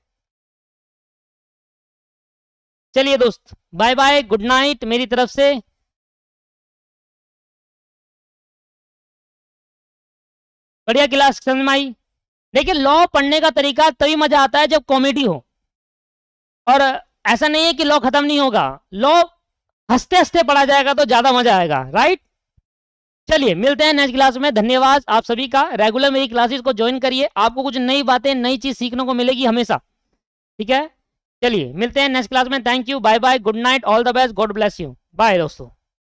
चलिए दोस्त, बाय बाय, गुड नाइट मेरी तरफ से। बढ़िया क्लास समझ में आई। देखिए लॉ पढ़ने का तरीका तभी मजा आता है जब कॉमेडी हो, और ऐसा नहीं है कि लॉ खत्म नहीं होगा, लॉ हंसते हंसते पढ़ा जाएगा तो ज्यादा मजा आएगा, राइट। चलिए मिलते हैं नेक्स्ट क्लास में, धन्यवाद आप सभी का। रेगुलर मेरी क्लासेस को ज्वाइन करिए, आपको कुछ नई बातें नई चीज सीखने को मिलेगी हमेशा, ठीक है। चलिए मिलते हैं नेक्स्ट क्लास में, thank you, bye bye, good night, all the best, god bless you, bye दोस्तों।